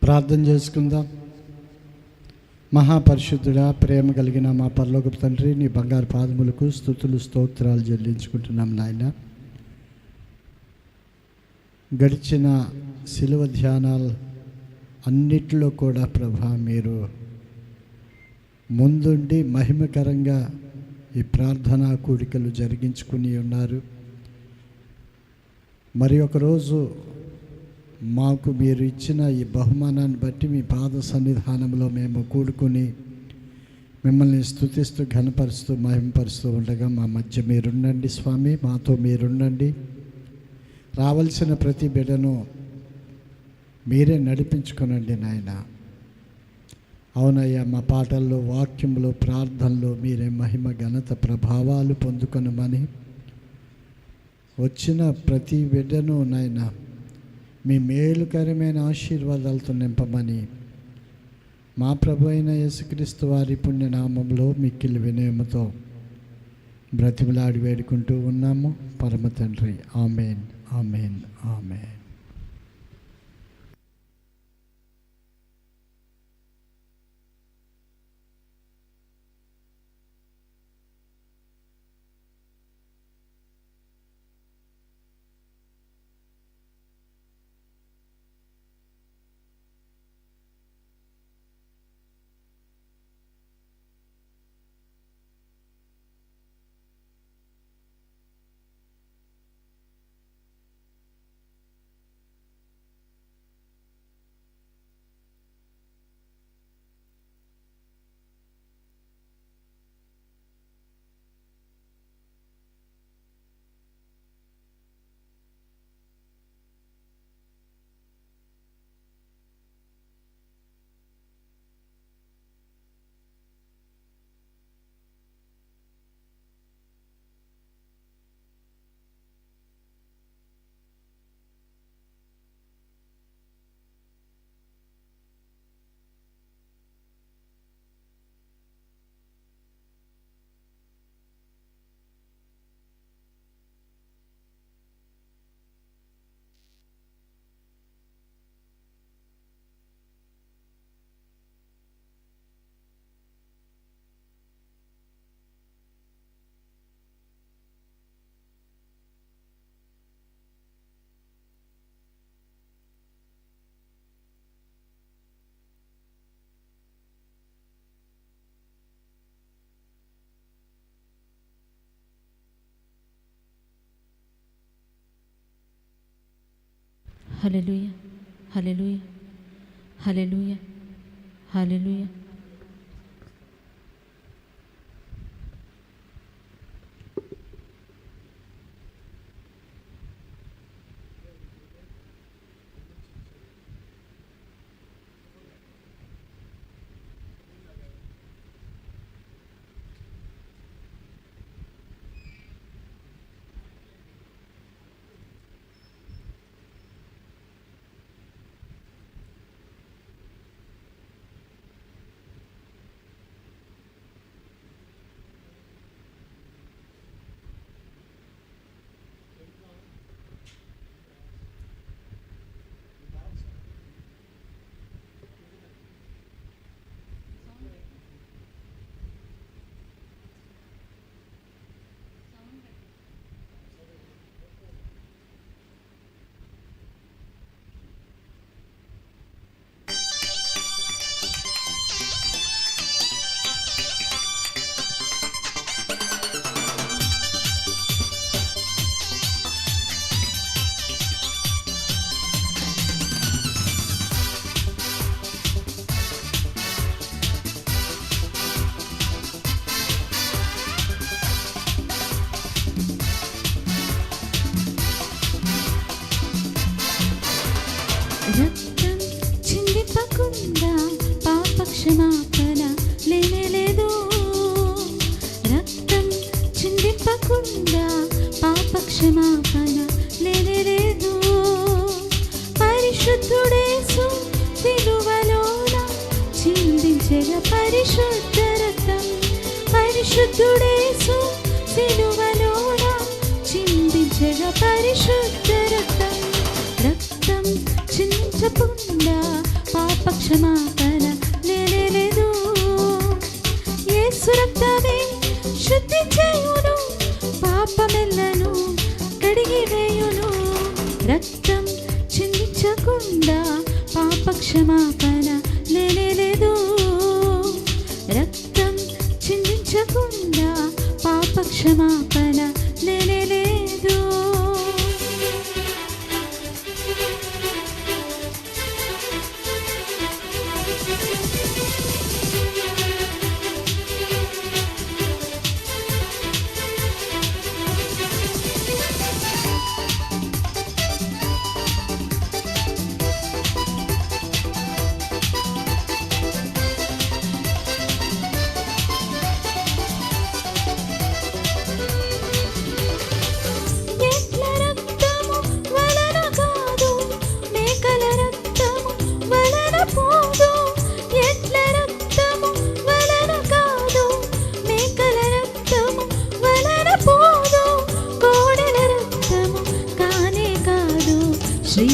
ప్రార్థన చేసుకుందాం. మహాపరిశుద్ధుడా, ప్రేమ కలిగిన మా పరలోకపు తండ్రి, నీ బంగారు పాదములకు స్తుతులు స్తోత్రాలు చెల్లించుకుంటున్నాం నాయన. గడిచిన శిలువ ధ్యానాలు అన్నిటిలో కూడా ప్రభా మీరు ముందుండి మహిమకరంగా ఈ ప్రార్థనా కూడికలు జరిగించుకుని ఉన్నారు. మరి ఒకరోజు మాకు మీరు ఇచ్చిన ఈ బహుమానాన్ని బట్టి మీ పాద సన్నిధానంలో మేము కూడుకుని మిమ్మల్ని స్తుతిస్తూ ఘనపరుస్తూ మహిమపరుస్తూ ఉండగా మా మధ్య మీరుండండి స్వామి, మాతో మీరుండండి. రావాల్సిన ప్రతి బిడ్డను మీరే నడిపించుకునండి నాయన. అవునయ్యా, మా పాటల్లో, వాక్యంలో, ప్రార్థనలో మీరే మహిమ ఘనత ప్రభావాలు పొందుకొనమని, వచ్చిన ప్రతి బిడ్డను నాయన మీ మేలుకరమైన ఆశీర్వాదాలతో నింపమని మా ప్రభు అయిన యేసుక్రీస్తు వారి పుణ్యనామంలో మిక్కిలి వినయముతో బ్రతిమలాడి వేడుకుంటూ ఉన్నాము పరమ తండ్రి. ఆమేన్, ఆమేన్, ఆమేన్. హల్లెలూయా, హల్లెలూయా, హల్లెలూయా, హల్లెలూయా. రక్తం చిందింపకుండా పాప క్షమాపణ లేనేలేదు. రక్తం చిందింపకుండా పాప క్షమాపణ లేనేలేదు. పరిశుద్ధుడేసు సిలువలోన చిందించెగ పరిశుద్ధ రక్తం. పరిశుద్ధుడేసు సిలువలోన చిందించెగ పరిశుద్ధ రక్తం. రక్తం చిందించకుండా పాప క్షమాపణ లేనే లేదు. యేసు రక్తమే శుద్ధి చేయును, పాపమెల్లను కడిగి వేయును. రక్తం చిందించకుండా పాప క్షమాపణ లేనే లేదు. రక్తం చిందించకుండా పాప క్షమాపణ లేనే లేదు.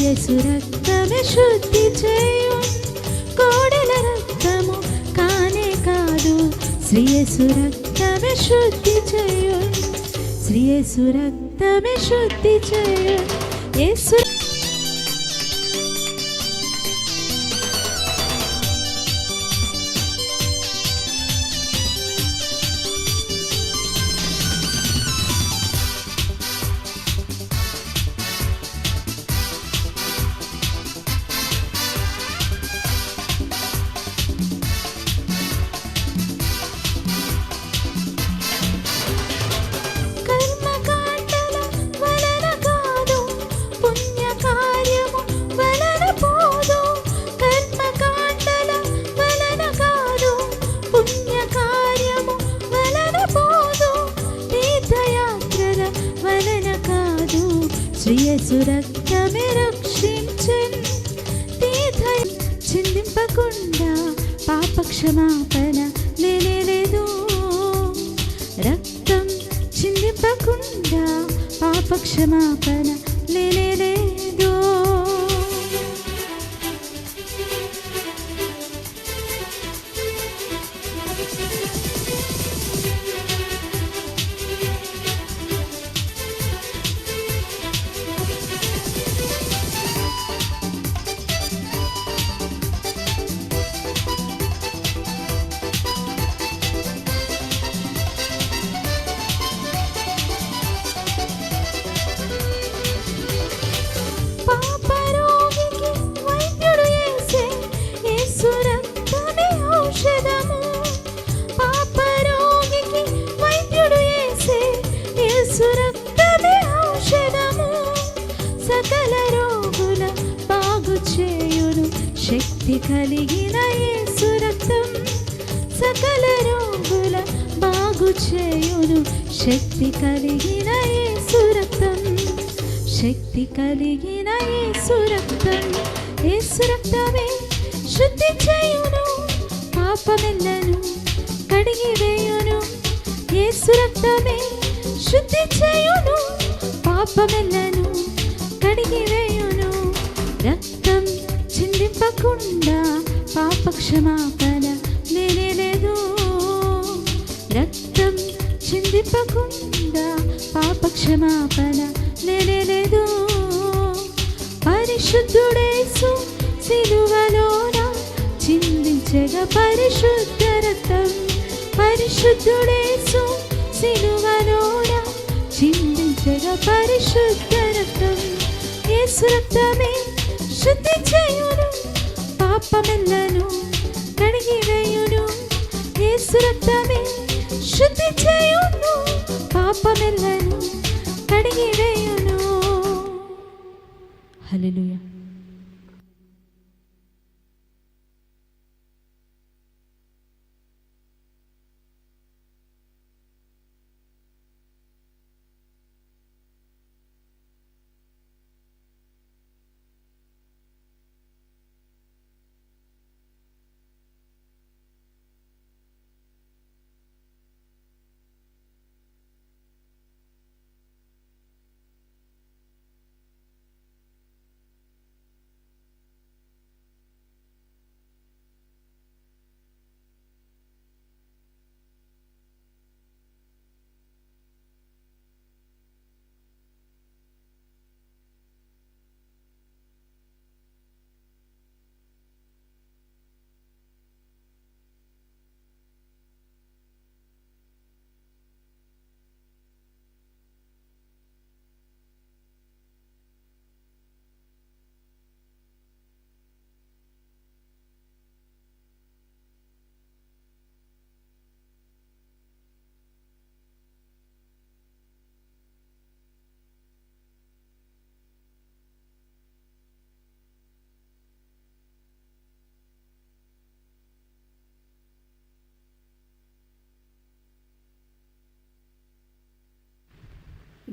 యేసు రక్తమే శుద్ధి చేయు, కోడెల రక్తము కానే కాదు. శ్రీ యేసు రక్తమే శుద్ధి చేయు, శ్రీ యేసు రక్తమే శుద్ధి చేయు. యేసు శ్రీ యేసు రక్తమే రక్షించెను, తీర్థం చిందింపకుండా పాప క్షమాపణ లేనే లేదు. రక్తం చిందింపకుండా పాప క్షమాపణ లేనే లేదు. సకల రోగుల బాగు చేయును శక్తి కలిగిన యేసు రక్తం. సకల రోగుల బాగు చేయును శక్తి కలిగిన యేసు రక్తం. శక్తి కలిగిన యేసు రక్తం. యేసు రక్తమే శుద్ధి చేయును, పాపమెల్లను కడిగి వేయును. యేసు రక్తమే శుద్ధి చేయును, పాపమెల్లను కడిగి వేయును. రక్తం చిందింపకుండా పాప క్షమాపణ లేనే లేదు. రక్తం చిందింపకుండా పాప క్షమాపణ లేనే లేదు. పరిశుద్ధుడేసు సిలువలోన చిందించగా పరిశుద్ధ రక్తం. పరిశుద్ధుడేసు సిలువలోన చిందించగా పరిశుద్ధ రక్తం. యేసు రక్తమే శుద్ధి చేయును, పాపమెల్లను కడిగి వేయును. యేసు రక్తమే శుద్ధి చేయును, పాపమెల్లను కడిగి వేయును. హల్లెలూయా.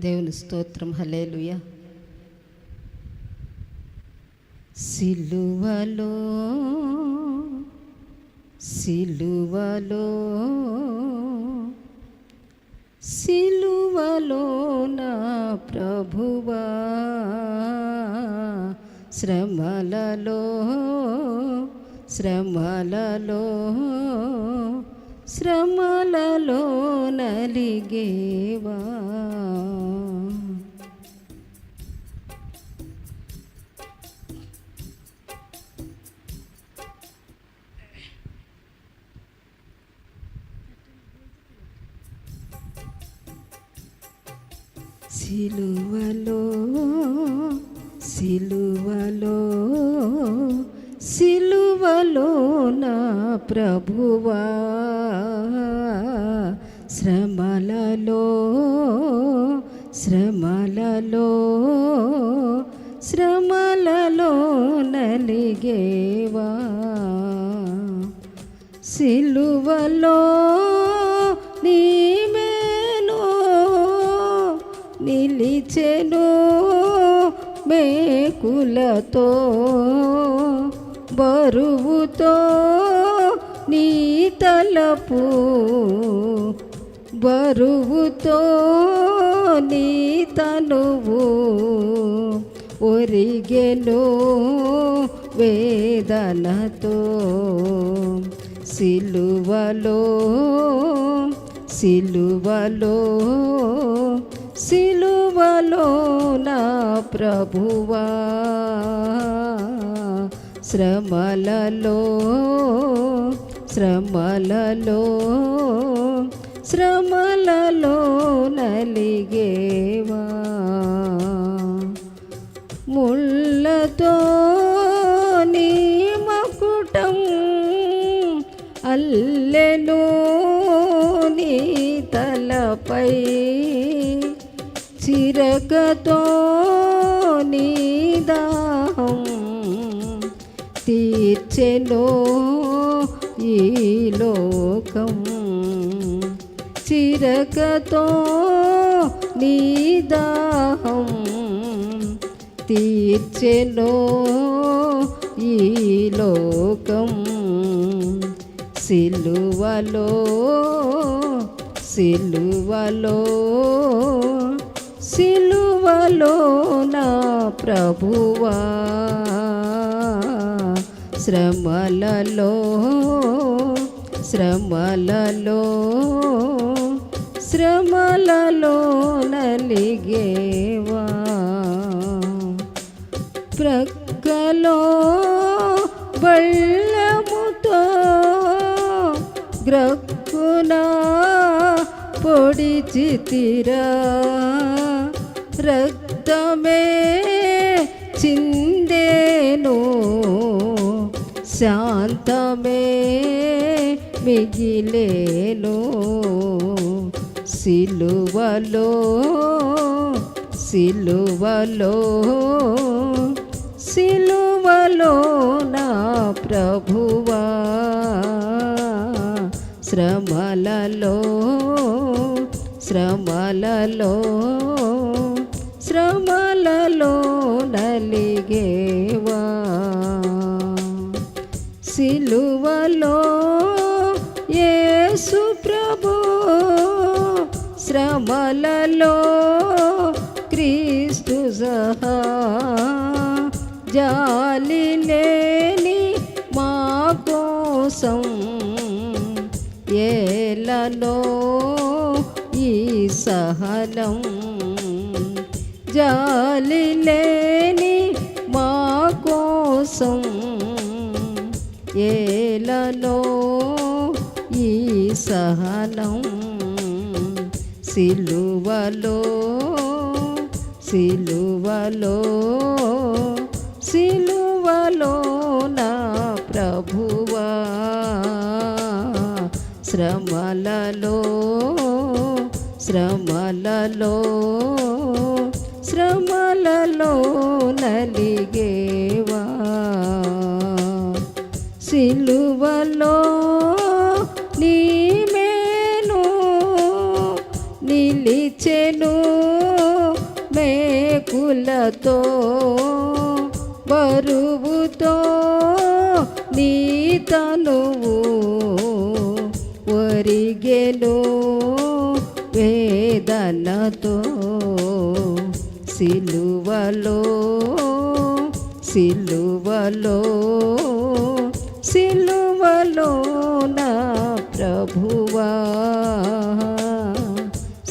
దేవుని స్తోత్రం. హల్లెలూయా. సిలువలో సిలువలో సిలువలో నా ప్రభువా, శ్రమలలో శ్రమలలో శ్రమలలో నలిగేవా. సిలువలో సిలువలో సిలువలో నా ప్రభువా, శ్రమలలో శ్రమలలో శ్రమలలో నలిగేవా. సిలువలో నీమేను నిలిచెను మేకులతో, బరువుతో నీ తలపు, బరువుతో నీ తనువు ఒరిగెను వేదనతో. సిలువలో సిలువలో సిలువలో నా ప్రభువా, శ్రమలలో శ్రమలలో శ్రమలలో నలిగేవా. ముళ్ళతో నీ మకుటం అల్లెను నీ తలపై, చిరకతో నీ దాహం తీర్చెను ఈ లోకం. చిరకతో నీ దాహం తీర్చెను ఈ లోకం. సిలువలో సిలువలో సిలువలో నా ప్రభువా, శ్రమలలో శ్రమలలో శ్రమలలో నలిగేవా. ప్రక్కలో బళ్ళముతో గ్రక్కున పొడిచితిరా, రక్తమే చిందేను శాంతమే మిగిలేను. సిలువలో సిలువలో సిలువలో నా ప్రభువా, శ్రమలలో శ్రమలలో శ్రమలలో నలిగేవా. సిలువలో యేసు ప్రభు, శ్రమలలో క్రీస్తు సహా, జాలి లేని మా కోసం ఏలనో ఈ సహనం. జాలి లేని మా కోసం ఏలనో ఈ సహనం. సిలువలో సిలువలో సిలువలో నా ప్రభువా, శ్రమలలో శ్రమలలో శ్రమలలో నలిగేవా. సిలువలో నీమేను నిలిచెను వేదనతో బరువుతో నీ తనువు ఒరిగెను వేదనతో సిలువలో సిలువలో సిలువలో నా ప్రభువా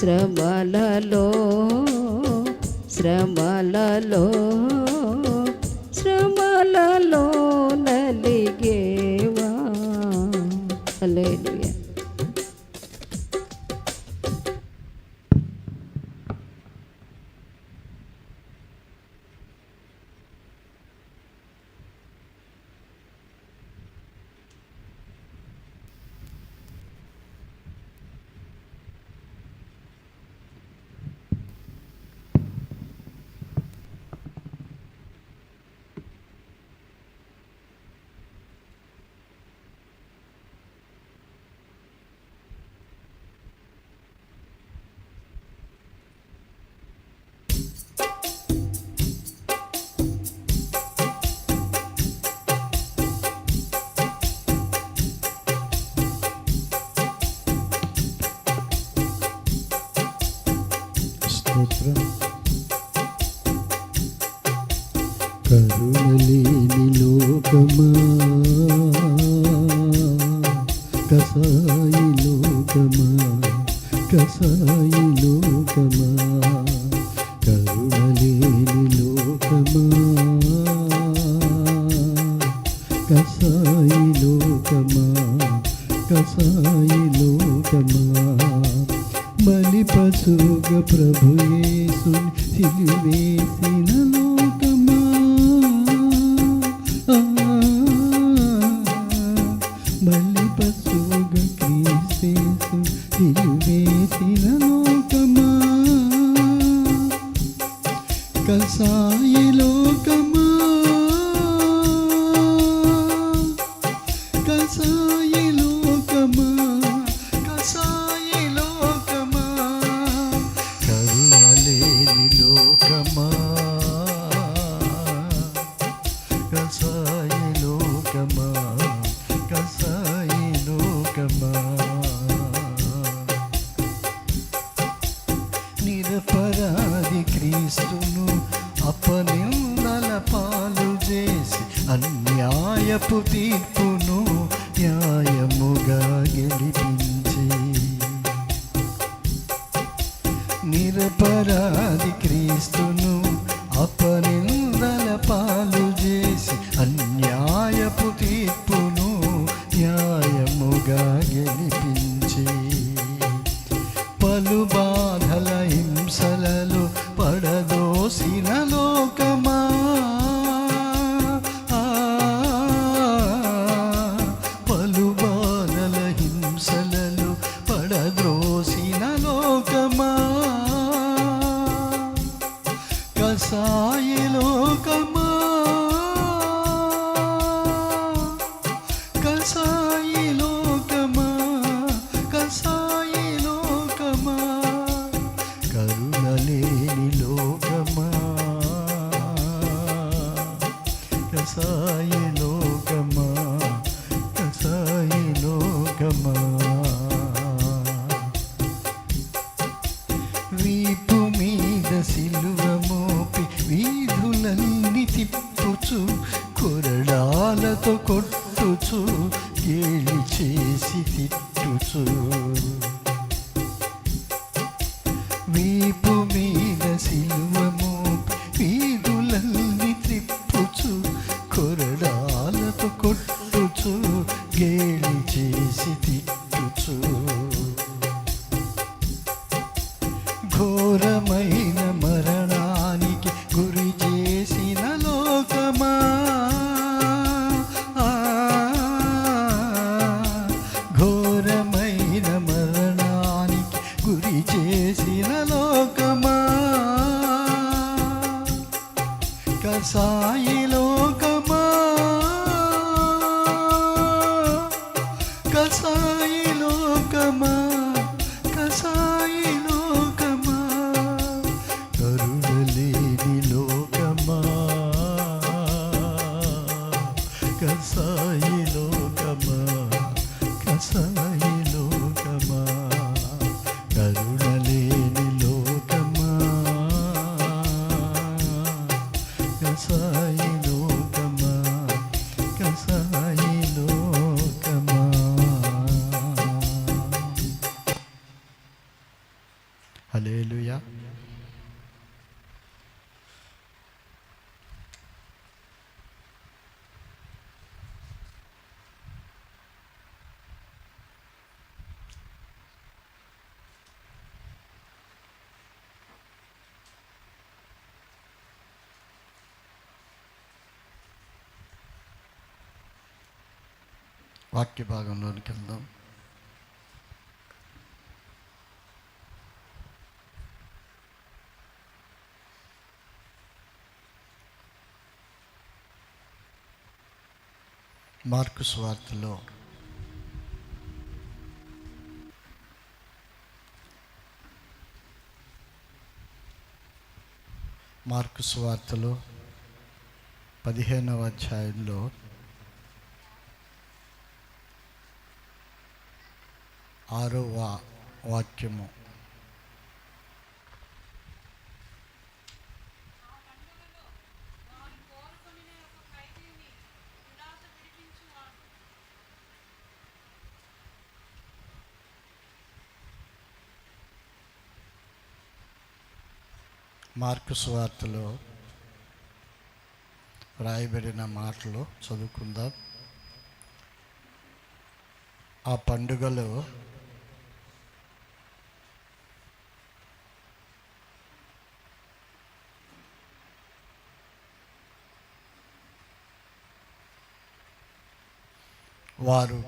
శ్రమలలో శ్రమలలో శ్రమలలో నలిగేవా. హల్లెలూయా. కరుణలేని లోకమా కసాయి లోకమా కసాయి లోకమా కరుణలేని లోకమా కసాయి లోకమా కసాయి లోకమా బలి పశుగ ప్రభు యేసుని సిలువేసిన లోకమా బలి పశుగ క్రీస్తు సిలువేసిన లోకమా కసాయి లోకమా కసాయి లోకమా కసాయి లోకమా కరుణలేని లోకమా కసాయి లోకమా కసాయి లోకమా నిరపరాధి క్రీస్తును అపనిందల పాలు చేసి అన్యాయపు తీర్పును న్యాయముగా గెలిపించి నిరపరాధి క్రీస్తును అపనిందల పాలు చేసి అన్యాయపు తీర్పును న్యాయముగా గెలిపించి పలు బాధల హింసలలో పడదోసిన లోకమా పలు బాధల హింసలలో పడద్రోసిన లోకమా కసాయి లోకమా కసాయి లోకమా కసాయి లోకమా కరుణలేని లోకమా కసాయి లోకమా కసాయి లోకమా వీపు మీద సిలువ మోపి వీధులన్నీ తిప్పుచు కొరడాలతో కొట్టుచు గేలి చేసి తిట్టుచు వీపు మీద సిలువ మోపి వీధులన్నీ తిప్పుచు కొరడాలతో కొట్టుచు గేలి చేసి తిట్టుచు ఘోరమైన మరణానికి గురి చేసిన లోకమా ఘోరమైన మరణానికి గురి చేసిన లోకమా కసాయి లోకమా కసాయి లోకమా కసాయి లోకమా కరుణలేని లోకమా కసాయి లోకమా కసాయి లోకమా. హల్లెలూయా. వాక్య భాగంలోనికి వెళ్దాం. మార్కు సువార్తలో మార్కు సువార్తలో 15వ అధ్యాయంలో 6వ వాక్యము. మార్కు సువార్తలో వ్రాయబడిన మాటలు చదువుకుందాం. ఆ పండుగలో వారు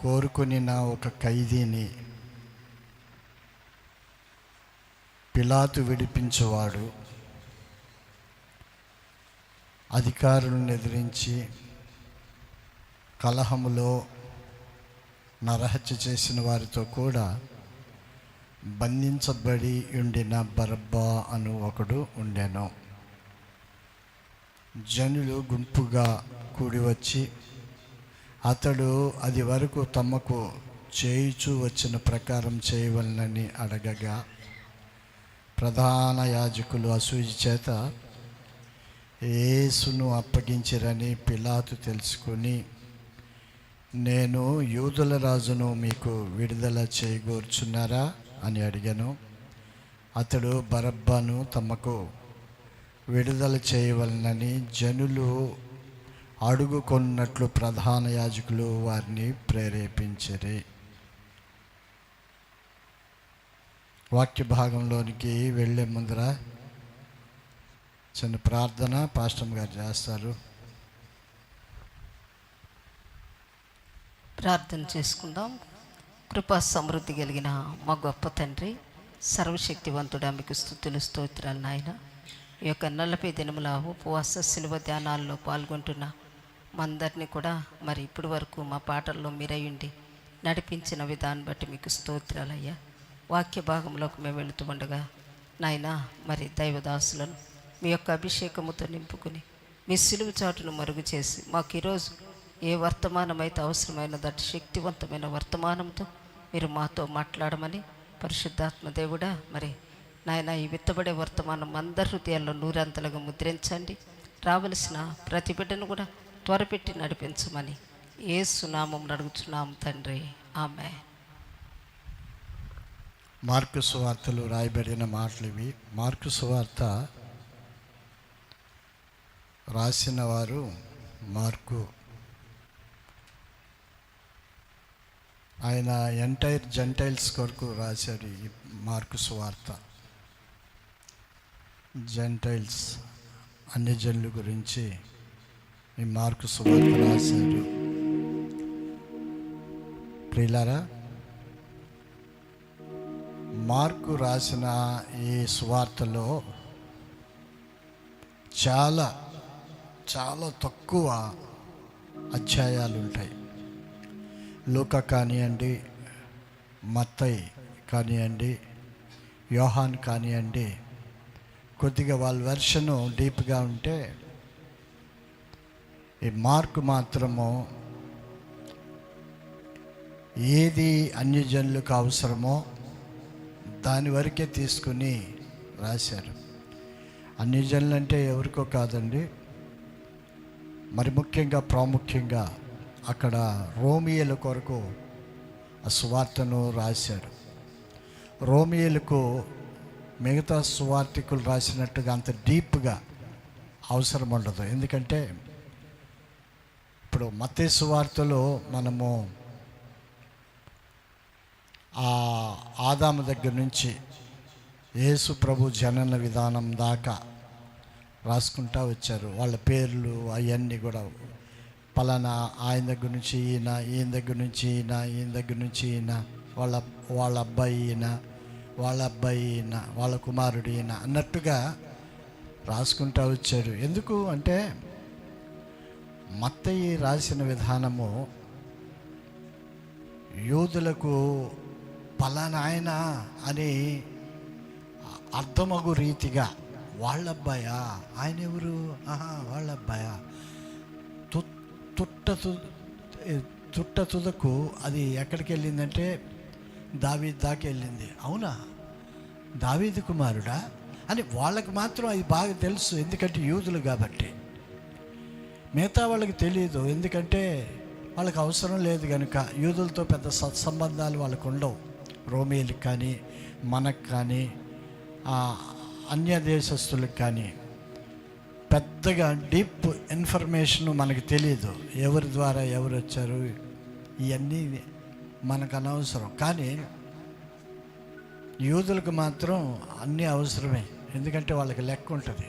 కోరుకొనిన ఒక ఖైదీని పిలాతు విడిపించేవాడు అధికారులను ఎదిరించి కలహములో నరహత్య చేసిన వారితో కూడా బంధించబడి ఉండిన బరబ్బా అను ఒకడు ఉండెను. జనులు గుంపుగా కూడి వచ్చి అతడు అది వరకు తమకు చేయుచూ వచ్చిన ప్రకారం చేయవలనని అడగగా ప్రధాన యాజకులు అసూయ చేత యేసును అప్పగించిరని పిలాతు తెలుసుకుని, నేను యూదుల రాజును మీకు విడుదల చేయగోర్చున్నారా అని అడిగాను. అతడు బరబ్బాను తమకు విడుదల చేయవలనని జనులు అడుగుకొన్నట్లు ప్రధాన యాజకులు వారిని ప్రేరేపించిరి. వాక్య భాగంలోనికి వెళ్ళే ముందర చిన్న ప్రార్థన పాస్టర్ గారు చేస్తారు. ప్రార్థన చేసుకుందాం. కృపా సమృద్ధి కలిగిన మా గొప్ప తండ్రి, సర్వశక్తివంతుడా, మీకు స్తుతులు స్తోత్రాలు నాయన. ఈ యొక్క 40 దినముల ఉపవాస శిలువ ధ్యానాల్లో పాల్గొంటున్న మా అందరినీ కూడా మరి ఇప్పటి వరకు మా పాటల్లో మీరయ్యుండి నడిపించిన విధాన్ని బట్టి మీకు స్తోత్రాలయ్యా. వాక్య భాగంలోకి మేము వెళుతూ ఉండగా నాయన మరి దైవదాసులను మీ యొక్క అభిషేకముతో నింపుకుని మీ సిలువ చాటును మరుగు చేసి మాకు ఈరోజు ఏ వర్తమానం అయితే అవసరమైనదట శక్తివంతమైన వర్తమానంతో మీరు మాతో మాట్లాడమని పరిశుద్ధాత్మ దేవుడా మరి నాయన ఈ విత్తబడే వర్తమానం అందరి హృదయాల్లో నూరంతలుగా ముద్రించండి. రావలసిన ప్రతి బిడ్డను కూడా త్వరపెట్టి నడిపించమని యేసు నామం అడుగుచున్నాం తండ్రి, ఆమేన్. మార్కు సువార్తలు రాయబడిన మాటలు ఇవి. మార్కు సువార్త రాసిన వారు మార్కు. ఆయన ఎంటైర్ జెంటైల్స్ కొరకు రాశారు ఈ మార్కు సువార్త. జెంటైల్స్ అన్ని జనుల గురించి ఈ మార్కు సువార్త రాశారు. ప్రియులారా, మార్కు రాసిన ఈ సువార్తలో చాలా చాలా తక్కువ అధ్యాయాలు ఉంటాయి. లూకా కానివ్వండి, మత్తయి కానివ్వండి, యోహాన్ కానివ్వండి, కొద్దిగా వాళ్ళ వెర్షను డీప్గా ఉంటే ఈ మార్కు మాత్రము ఏది అన్యజనులకు అవసరమో దాని వరకే తీసుకుని రాశారు. అన్యజనులు అంటే ఎవరికో కాదండి, మరి ముఖ్యంగా ప్రాముఖ్యంగా అక్కడ రోమియోల కొరకు ఆ సువార్తను రాశారు. రోమియోలకు మిగతా సువార్తికులు రాసినట్టుగా అంత డీప్గా అవసరం ఉండదు. ఎందుకంటే ఇప్పుడు మత్తయి సువార్తలో మనము ఆ ఆదాము దగ్గర నుంచి యేసు ప్రభు జనన విధానం దాకా రాసుకుంటూ వచ్చారు. వాళ్ళ పేర్లు అవన్నీ కూడా పలానా ఆయన దగ్గర నుంచి ఈయన, ఈయన దగ్గర నుంచి ఈయన, ఈయన దగ్గర నుంచి ఈయన, వాళ్ళ అబ్బాయి ఈయన, వాళ్ళ అబ్బాయి ఈయన, వాళ్ళ కుమారుడు ఈయన అన్నట్టుగా రాసుకుంటూ వచ్చారు. ఎందుకు అంటే మత్తయి రాసిన విధానము యూదులకు పలానా ఆయన అని అర్థమగు రీతిగా వాళ్ళ అబ్బాయా, ఆయన ఎవరు, వాళ్ళ అబ్బాయా, తుట్ట తుదకు అది ఎక్కడికి వెళ్ళిందంటే దావీదు దాకా వెళ్ళింది. అవునా, దావీదు కుమారుడా అని వాళ్ళకి మాత్రం అది బాగా తెలుసు, ఎందుకంటే యూదులు కాబట్టి. మిగతా వాళ్ళకి తెలియదు, ఎందుకంటే వాళ్ళకి అవసరం లేదు కనుక. యూదులతో పెద్ద సత్సంబంధాలు వాళ్ళకు ఉండవు, రోమియోలకు కానీ మనకు కానీ అన్య దేశస్తులకు కానీ పెద్దగా డీప్ ఇన్ఫర్మేషన్ మనకు తెలియదు, ఎవరి ద్వారా ఎవరు వచ్చారు ఇవన్నీ మనకు అనవసరం. కానీ యూదులకు మాత్రం అన్నీ అవసరమే, ఎందుకంటే వాళ్ళకి లెక్క ఉంటుంది.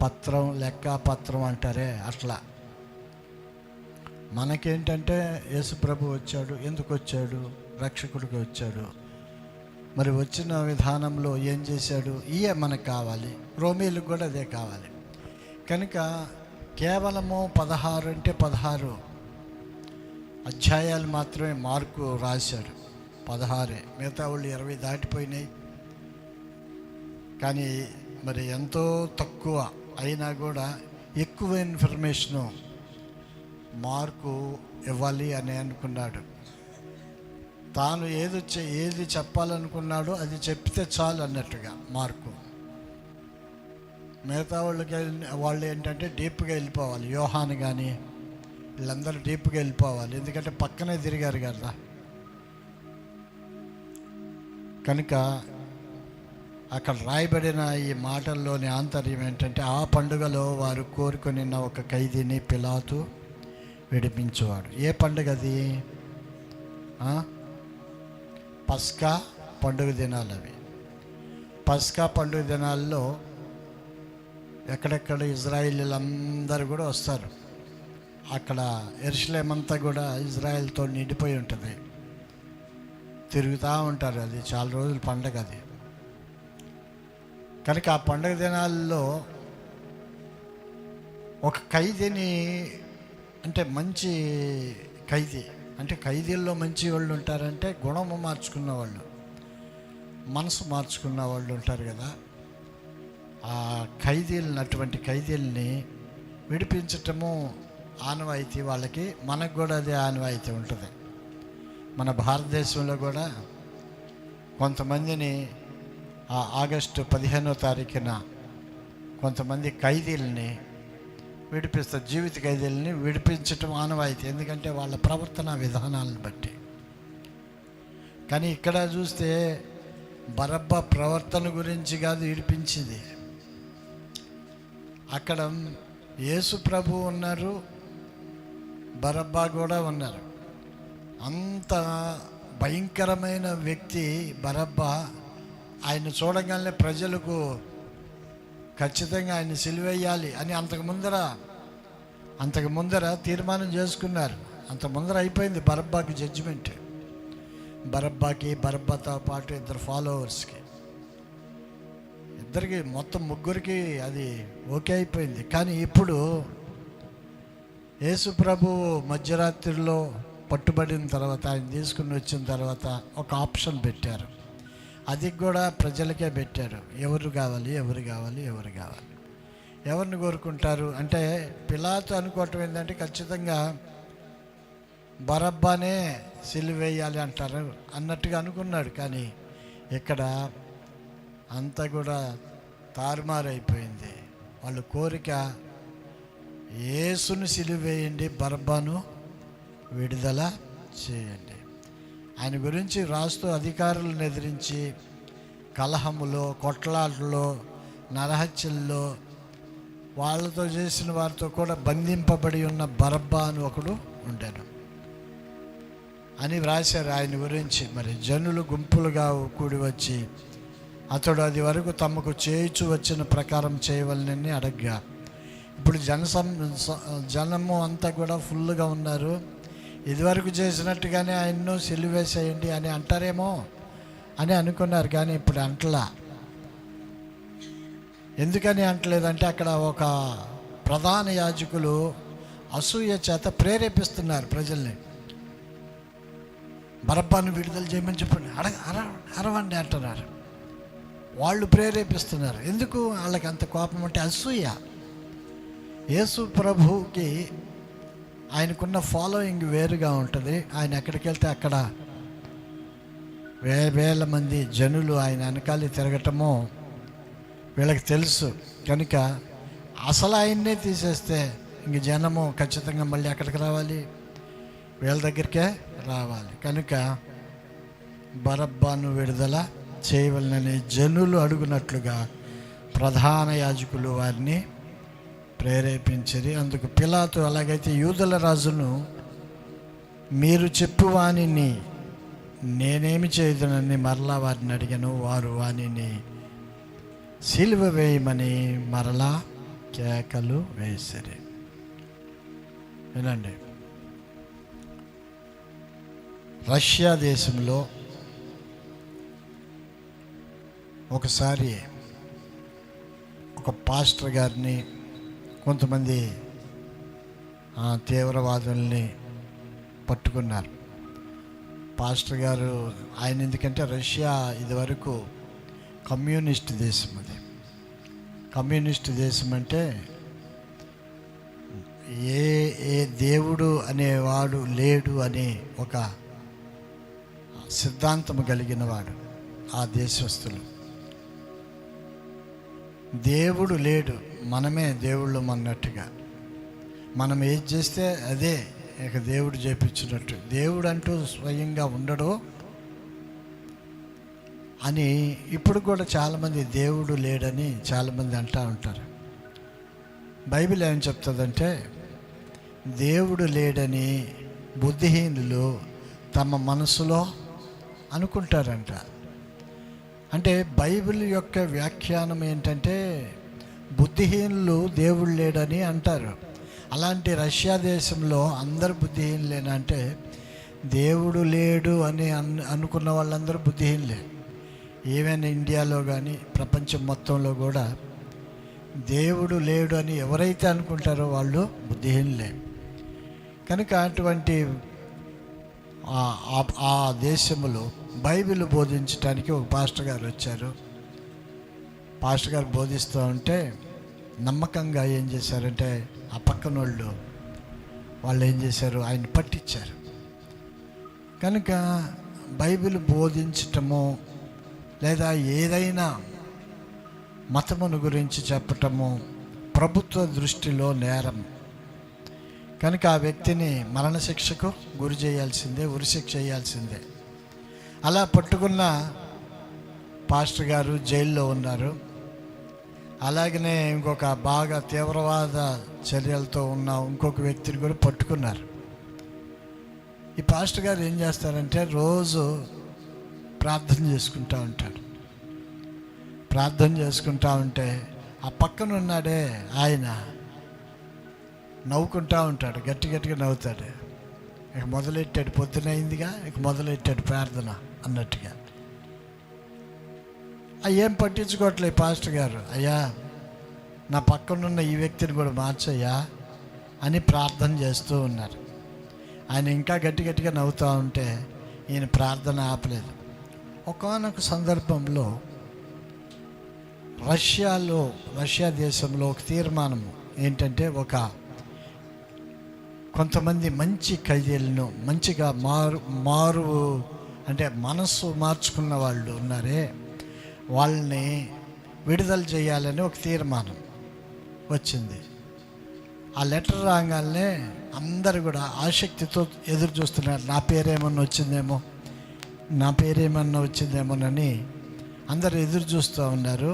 పత్రం, లెక్క పత్రం అంటారే అట్లా. మనకేంటంటే యేసు ప్రభు వచ్చాడు, ఎందుకు వచ్చాడు, రక్షకుడికి వచ్చాడు. మరి వచ్చిన విధానంలో ఏం చేశాడు, ఇయే మనకు కావాలి. రోమీలకు కూడా అదే కావాలి కనుక కేవలము 16 అంటే 16 అధ్యాయాలు మాత్రమే మార్కు రాశాడు. 16, మిగతా వాళ్ళు 20 దాటిపోయినాయి. కానీ మరి ఎంతో తక్కువ అయినా కూడా ఎక్కువ ఇన్ఫర్మేషను మార్కు ఇవ్వాలి అని అనుకున్నాడు. తాను ఏది చెప్పాలనుకున్నాడో అది చెప్తే చాలు అన్నట్టుగా మార్కు. మిగతా వాళ్ళు ఏంటంటే డీప్గా వెళ్ళిపోవాలి. యోహాను కానీ వీళ్ళందరూ డీప్గా వెళ్ళిపోవాలి, ఎందుకంటే పక్కనే తిరిగారు కదా. కనుక అక్కడ రాయబడిన ఈ మాటల్లోని ఆంతర్యం ఏంటంటే, ఆ పండుగలో వారు కోరుకొని ఒక ఖైదీని పిలాతు విడిపించేవాడు. ఏ పండుగ అది? పస్కా పండుగ దినాలు అవి. పస్కా పండుగ దినాల్లో ఎక్కడెక్కడ ఇజ్రాయిలీలందరూ కూడా వస్తారు. అక్కడ యెరూషలేము అంతా కూడా ఇజ్రాయెల్తో నిండిపోయి ఉంటుంది, తిరుగుతూ ఉంటారు. అది చాలా రోజుల పండుగ అది. కనుక ఆ పండుగ దినాల్లో ఒక ఖైదీని, అంటే మంచి ఖైదీ, అంటే ఖైదీల్లో మంచి వాళ్ళు ఉంటారంటే గుణము మార్చుకున్న వాళ్ళు, మనసు మార్చుకున్న వాళ్ళు ఉంటారు కదా. ఆ ఖైదీలను, అటువంటి ఖైదీలని విడిపించటము ఆనవాయితీ వాళ్ళకి. మనకు కూడా అదే ఆనవాయితీ ఉంటుంది. మన భారతదేశంలో కూడా కొంతమందిని ఆగస్టు 15వ తారీఖున కొంతమంది ఖైదీలని విడిపిస్తారు, జీవిత ఖైదీలని విడిపించటం ఆనవాయితీ, ఎందుకంటే వాళ్ళ ప్రవర్తన విధానాలను బట్టి. కానీ ఇక్కడ చూస్తే బరబ్బా ప్రవర్తన గురించి కాదు విడిపించింది. అక్కడ యేసు ప్రభు ఉన్నారు, బరబ్బా కూడా ఉన్నారు. అంత భయంకరమైన వ్యక్తి బరబ్బా. ఆయన చూడగానే ప్రజలకు ఖచ్చితంగా ఆయన సిలువేయాలి అని అంతకు ముందర తీర్మానం చేసుకున్నారు. అంత ముందర అయిపోయింది బరబ్బాకి జడ్జిమెంట్. బరబ్బాతో పాటు 2 ఫాలోవర్స్కి, ఇద్దరికి, మొత్తం 3కి అది ఓకే అయిపోయింది. కానీ ఇప్పుడు యేసు ప్రభు మధ్యరాత్రిలో పట్టుబడిన తర్వాత, ఆయన తీసుకుని వచ్చిన తర్వాత ఒక ఆప్షన్ పెట్టారు. అది కూడా ప్రజలకే పెట్టారు, ఎవరు కావాలి. ఎవరిని కోరుకుంటారు అంటే పిలాతు అనుకోవటం ఏంటంటే ఖచ్చితంగా బరబ్బానే సిలువ వేయాలి అంటారు అన్నట్టుగా అనుకున్నాడు. కానీ ఇక్కడ అంతా కూడా తారుమారైపోయింది. వాళ్ళ కోరిక యేసును సిలువ వేయండి, బరబ్బాను విడుదల చేయండి. ఆయన గురించి రాస్తూ అధికారులను ఎదిరించి కలహములో, కొట్లాటలో, నరహత్యల్లో వాళ్ళతో చేసిన వారితో కూడా బంధింపబడి ఉన్న బరబ్బా అని ఒకడు ఉంటాడు అని వ్రాశారు ఆయన గురించి. మరి జనులు గుంపులుగా కూడి వచ్చి అతడు అది వరకు తమకు చేయించు వచ్చిన ప్రకారం చేయవలనని అడగ్గా, ఇప్పుడు జనము అంతా కూడా ఫుల్గా ఉన్నారు. ఇదివరకు చేసినట్టుగానే ఆయన్ను సిలువేసేయండి అని అంటారేమో అని అనుకున్నారు. కానీ ఇప్పుడు అంటలా. ఎందుకని అంటలేదంటే అక్కడ ఒక ప్రధాన యాజకులు అసూయ చేత ప్రేరేపిస్తున్నారు ప్రజల్ని. బరబ్బాను విడుదల చేయమని చెప్పండి, అరవండి అంటున్నారు. వాళ్ళు ప్రేరేపిస్తున్నారు. ఎందుకు వాళ్ళకి అంత కోపం అంటే అసూయ. యేసు ప్రభువుకి ఆయనకున్న ఫాలోయింగ్ వేరుగా ఉంటుంది. ఆయన ఎక్కడికి వెళ్తే అక్కడ వేల మంది జనులు ఆయన వెనకాలి తిరగటమో వీళ్ళకి తెలుసు. కనుక అసలు ఆయన్నే తీసేస్తే ఇంక జనము ఖచ్చితంగా మళ్ళీ ఎక్కడికి రావాలి, వీళ్ళ దగ్గరికే రావాలి. కనుక బరబ్బాను విడుదల చేయవలనని జనులు అడుగునట్లుగా ప్రధాన యాజకులు వారిని ప్రేరేపించిరి. అందుకు పిలాతు, అలాగైతే యూదుల రాజును మీరు చెప్పు వానిని నేనేమి చేయదునని మరలా వారిని అడిగాను. వారు వానిని సిలువ వేయమని మరలా కేకలు వేసిరి. వినండి, రష్యా దేశంలో ఒకసారి ఒక పాస్టర్ గారిని కొంతమంది తీవ్రవాదుల్ని పట్టుకున్నారు. పాస్టర్ గారు ఆయన ఎందుకంటే రష్యా ఇదివరకు కమ్యూనిస్ట్ దేశం. అది కమ్యూనిస్ట్ దేశం అంటే ఏ దేవుడు అనేవాడు లేడు అనే ఒక సిద్ధాంతం కలిగిన వాడు ఆ దేశస్తులు. దేవుడు లేడు, మనమే దేవుళ్ళు అన్నట్టుగా. మనం ఏది చేస్తే అదే ఇక దేవుడు చేపించినట్టు. దేవుడు అంటూ స్వయంగా ఉండడు అని ఇప్పుడు కూడా చాలామంది దేవుడు లేడని చాలామంది అంటూ ఉంటారు. బైబిల్ ఏం చెప్తుందంటే దేవుడు లేడని బుద్ధిహీనులు తమ మనసులో అనుకుంటారంట. అంటే బైబిల్ యొక్క వ్యాఖ్యానం ఏంటంటే బుద్ధిహీనులు దేవుడు లేడని అంటారు. అలాంటి రష్యా దేశంలో అందరు బుద్ధిహీనులేనంటే దేవుడు లేడు అని అనుకున్న వాళ్ళందరూ బుద్ధిహీనులే. ఈవెన్ ఇండియాలో కానీ ప్రపంచం మొత్తంలో కూడా దేవుడు లేడు అని ఎవరైతే అనుకుంటారో వాళ్ళు బుద్ధిహీనులే. కనుక అటువంటి ఆ దేశంలో బైబిల్ బోధించడానికి ఒక పాస్టర్ గారు వచ్చారు. పాస్టర్ గారు బోధిస్తూ ఉంటే నమ్మకంగా ఏం చేశారంటే ఆ పక్కన వాళ్ళు ఏం చేశారు, ఆయన పట్టించారు. కనుక బైబిల్ బోధించటము లేదా ఏదైనా మతమును గురించి చెప్పటము ప్రభుత్వ దృష్టిలో నేరం. కనుక ఆ వ్యక్తిని మరణశిక్షకు గురి చేయాల్సిందే, ఉరిశిక్ష చేయాల్సిందే. అలా పట్టుకున్న పాస్టర్ గారు జైల్లో ఉన్నారు. అలాగనే ఇంకొక బాగా తీవ్రవాద చర్యలతో ఉన్న ఇంకొక వ్యక్తిని కూడా పట్టుకున్నారు. ఈ పాస్టర్ గారు ఏం చేస్తారంటే రోజు ప్రార్థన చేసుకుంటూ ఉంటాడు. ప్రార్థన చేసుకుంటూ ఉంటే ఆ పక్కన ఉన్నాడే ఆయన నవ్వుకుంటూ ఉంటాడు, గట్టిగా నవ్వుతాడు. ఇక మొదలెట్టాడు, పొద్దునైందిగా ఇక మొదలెట్టాడు ప్రార్థన అన్నట్టుగా. ఏం పట్టించుకోవట్లేదు పాస్టర్ గారు. అయ్యా నా పక్కనున్న ఈ వ్యక్తిని కూడా మార్చయ్యా అని ప్రార్థన చేస్తూ ఉన్నారు. ఆయన ఇంకా గట్టిగా నవ్వుతూ ఉంటే ఈయన ప్రార్థన ఆపలేదు. ఒకానొక సందర్భంలో రష్యా దేశంలో ఒక తీర్మానం ఏంటంటే, కొంతమంది మంచి ఖైదీలను మంచిగా మారు అంటే మనస్సు మార్చుకున్న వాళ్ళు ఉన్నారే, వాళ్ళని విడుదల చేయాలని ఒక తీర్మానం వచ్చింది. ఆ లెటర్ రాగానే అందరు కూడా ఆసక్తితో ఎదురు చూస్తున్నారు. నా పేరేమన్నా వచ్చిందేమోనని అందరు ఎదురు చూస్తూ ఉన్నారు.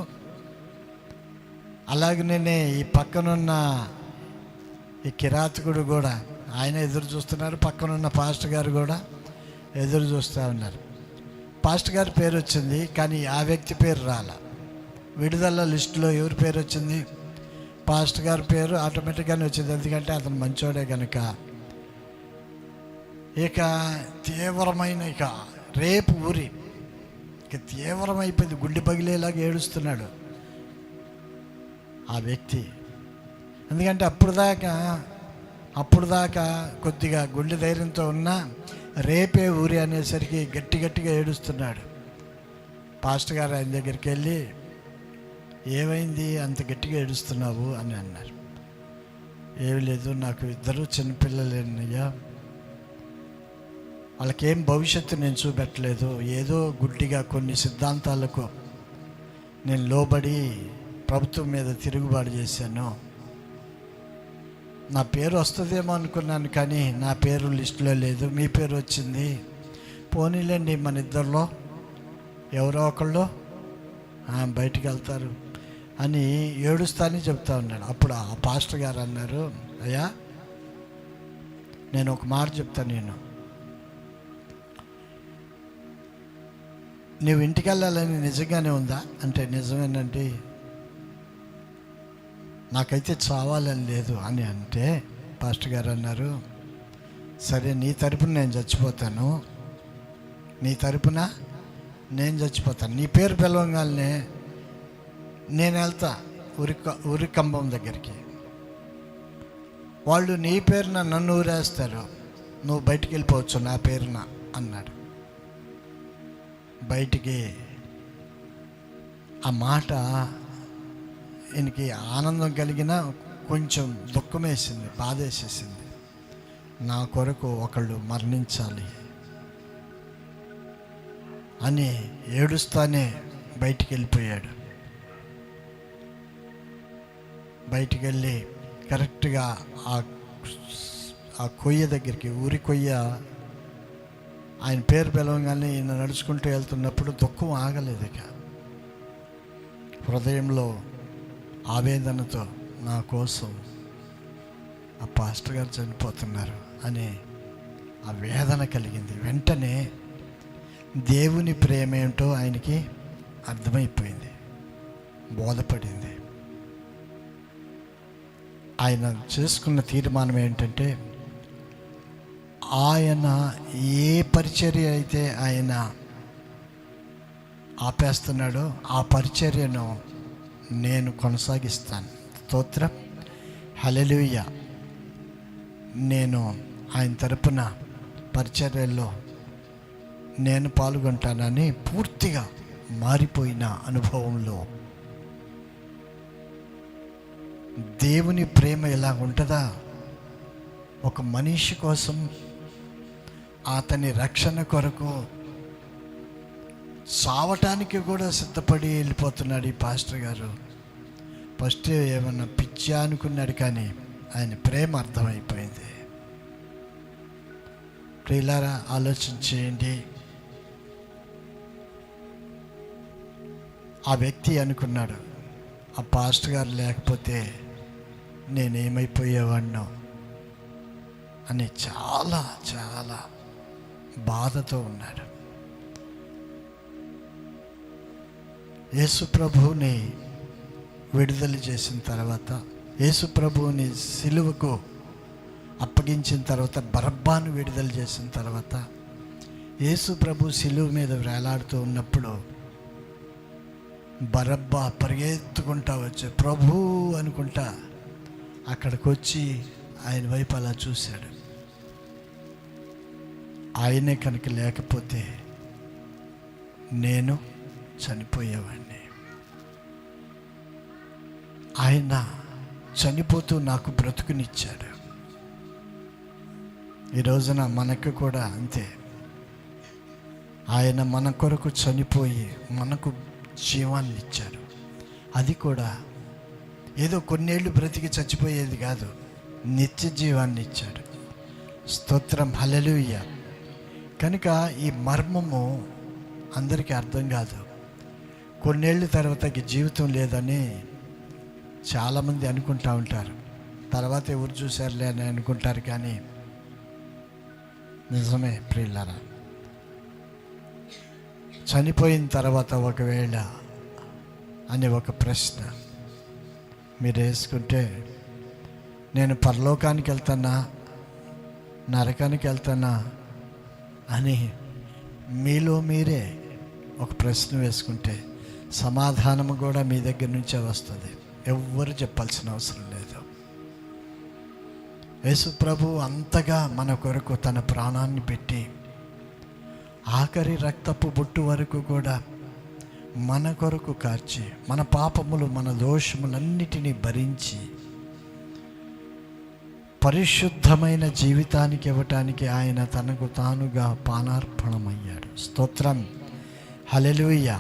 అలాగనే ఈ పక్కనున్న ఈ కిరాతకుడు కూడా ఆయన ఎదురు చూస్తున్నారు. పక్కనున్న పాస్టర్ గారు కూడా ఎదురు చూస్తూ ఉన్నారు. పాస్టర్ గారి పేరు వచ్చింది, కానీ ఆ వ్యక్తి పేరు రాల. విడుదల లిస్టులో ఎవరి పేరు వచ్చింది? పాస్టర్ గారి పేరు ఆటోమేటిక్గానే వచ్చింది, ఎందుకంటే అతను మంచోడే కనుక. ఇక తీవ్రమైన రేపు తీవ్రమైపోయింది. గుండె పగిలేలాగా ఏడుస్తున్నాడు ఆ వ్యక్తి. ఎందుకంటే అప్పుడు దాకా కొద్దిగా గుండె ధైర్యంతో ఉన్నా రేపే ఊరి అనేసరికి గట్టిగా ఏడుస్తున్నాడు. పాస్టర్ గారు ఆయన దగ్గరికి వెళ్ళి, ఏమైంది అంత గట్టిగా ఏడుస్తున్నావు అని అన్నారు. ఏమి లేదు, నాకు 2 చిన్నపిల్లలేనయ్యా, వాళ్ళకేం భవిష్యత్తు నేను చూపెట్టలేదు. ఏదో గుడ్డిగా కొన్ని సిద్ధాంతాలకు నేను లోబడి ప్రభుత్వం మీద తిరుగుబాటు చేశాను. నా పేరు వస్తుందేమో అనుకున్నాను, కానీ నా పేరు లిస్టులో లేదు. మీ పేరు వచ్చింది. పోనీలేండి, మన ఇద్దరిలో ఎవరో ఒకళ్ళు బయటికి వెళ్తారు అని ఏడుస్తానని చెప్తా ఉన్నాడు. అప్పుడు ఆ పాస్టర్ గారు అన్నారు, అయ్యా నేను ఒక మాట చెప్తాను, నువ్వు ఇంటికి వెళ్ళాలని నిజంగానే ఉందా అంటే, నిజమేనండి, నాకైతే చావాలని లేదు అని అంటే, పాస్టర్ గారు అన్నారు, సరే నీ తరపున నేను చచ్చిపోతాను, నీ పేరు పిలవగానే నేను వెళ్తా ఉరి కంబం దగ్గరికి. వాళ్ళు నీ పేరున నన్ను ఊరేస్తారు, నువ్వు బయటికి వెళ్ళిపోవచ్చు నా పేరున అన్నాడు. బయటికి ఆ మాట ఈయనకి ఆనందం కలిగిన కొంచెం దుఃఖం వేసింది, బాధ వేసేసింది. నా కొరకు ఒకళ్ళు మరణించాలి అని ఏడుస్తానే బయటికి వెళ్ళిపోయాడు. బయటికి వెళ్ళి కరెక్ట్గా ఆ కొయ్య దగ్గరికి, ఊరి కొయ్య, ఆయన పేరు పిలవగానే ఈయన నడుచుకుంటూ వెళ్తున్నప్పుడు దుఃఖం ఆగలేదు. ఇక హృదయంలో ఆవేదనతో నా కోసం ఆ పాస్టర్ గారు చనిపోతున్నారు అనే ఆ వేదన కలిగింది. వెంటనే దేవుని ప్రేమ ఏంటో ఆయనకి అర్థమైపోయింది, బోధపడింది. ఆయన చేసుకున్న తీర్మానం ఏంటంటే, ఆయన ఏ పరిచర్య అయితే ఆయన ఆపేస్తున్నాడో ఆ పరిచర్యను నేను కొనసాగిస్తాను. స్తోత్రం, హల్లెలూయా. నేను ఆయన తరపున పరిచర్యల్లో నేను పాల్గొంటానని పూర్తిగా మారిపోయిన అనుభవంలో దేవుని ప్రేమ ఎలా ఉంటుందా, ఒక మనిషి కోసం అతని రక్షణ కొరకు చావటానికి కూడా సిద్ధపడి వెళ్ళిపోతున్నాడు ఈ పాస్టర్ గారు. ఫస్ట్ ఏమన్నా పిచ్చా అనుకున్నాడు, కానీ ఆయన ప్రేమ అర్థమైపోయింది. ప్రియులారా, ఆలోచన చేయండి. ఆ వ్యక్తి అనుకున్నాడు, ఆ పాస్టర్ గారు లేకపోతే నేనేమైపోయేవాడినో అని చాలా చాలా బాధతో ఉన్నాడు. యేసు ప్రభువుని విడుదల చేసిన తర్వాత, యేసు ప్రభువుని సిలువకు అప్పగించిన తర్వాత, బరబ్బాను విడుదల చేసిన తర్వాత, యేసు ప్రభు సిలువ మీద వేలాడుతూ ఉన్నప్పుడు బరబ్బా పరిగెత్తుకుంటా వచ్చి ప్రభు అనుకుంటా అక్కడికి వచ్చి ఆయన వైపు అలా చూశాడు. ఆయనే కనుక లేకపోతే నేను చనిపోయేవాడిని. ఆయన చనిపోతూ నాకు బ్రతుకునిచ్చాడు. ఈ రోజున మనకు కూడా అంతే. ఆయన మన కొరకు చనిపోయి మనకు జీవాన్ని ఇచ్చాడు. అది కూడా ఏదో కొన్నేళ్ళు బ్రతికి చచ్చిపోయేది కాదు, నిత్య జీవాన్ని ఇచ్చాడు. స్తోత్రం, హల్లెలూయా. కనుక ఈ మర్మము అందరికీ అర్థం కాదు. కొన్నేళ్ళ తర్వాత జీవితం లేదని చాలామంది అనుకుంటూ ఉంటారు. తర్వాత ఎవరు చూశారులే అని అనుకుంటారు. కానీ నిజమే ప్రియులారా, చనిపోయిన తర్వాత ఒకవేళ అనే ఒక ప్రశ్న మీరు వేసుకుంటే, నేను పరలోకానికి వెళ్తానా నరకానికి వెళ్తానా అని మీలో మీరే ఒక ప్రశ్న వేసుకుంటే సమాధానము కూడా మీ దగ్గర నుంచే వస్తుంది. ఎవ్వరు చెప్పాల్సిన అవసరం లేదు. యేసు ప్రభు అంతగా మన కొరకు తన ప్రాణాన్ని పెట్టి ఆఖరి రక్తపు బొట్టు వరకు కూడా మన కొరకు కార్చి, మన పాపములు మన దోషములన్నిటినీ భరించి పరిశుద్ధమైన జీవితానికి ఇవ్వటానికి ఆయన తనకు తానుగా పానార్పణమయ్యాడు. స్తోత్రం, హల్లెలూయా.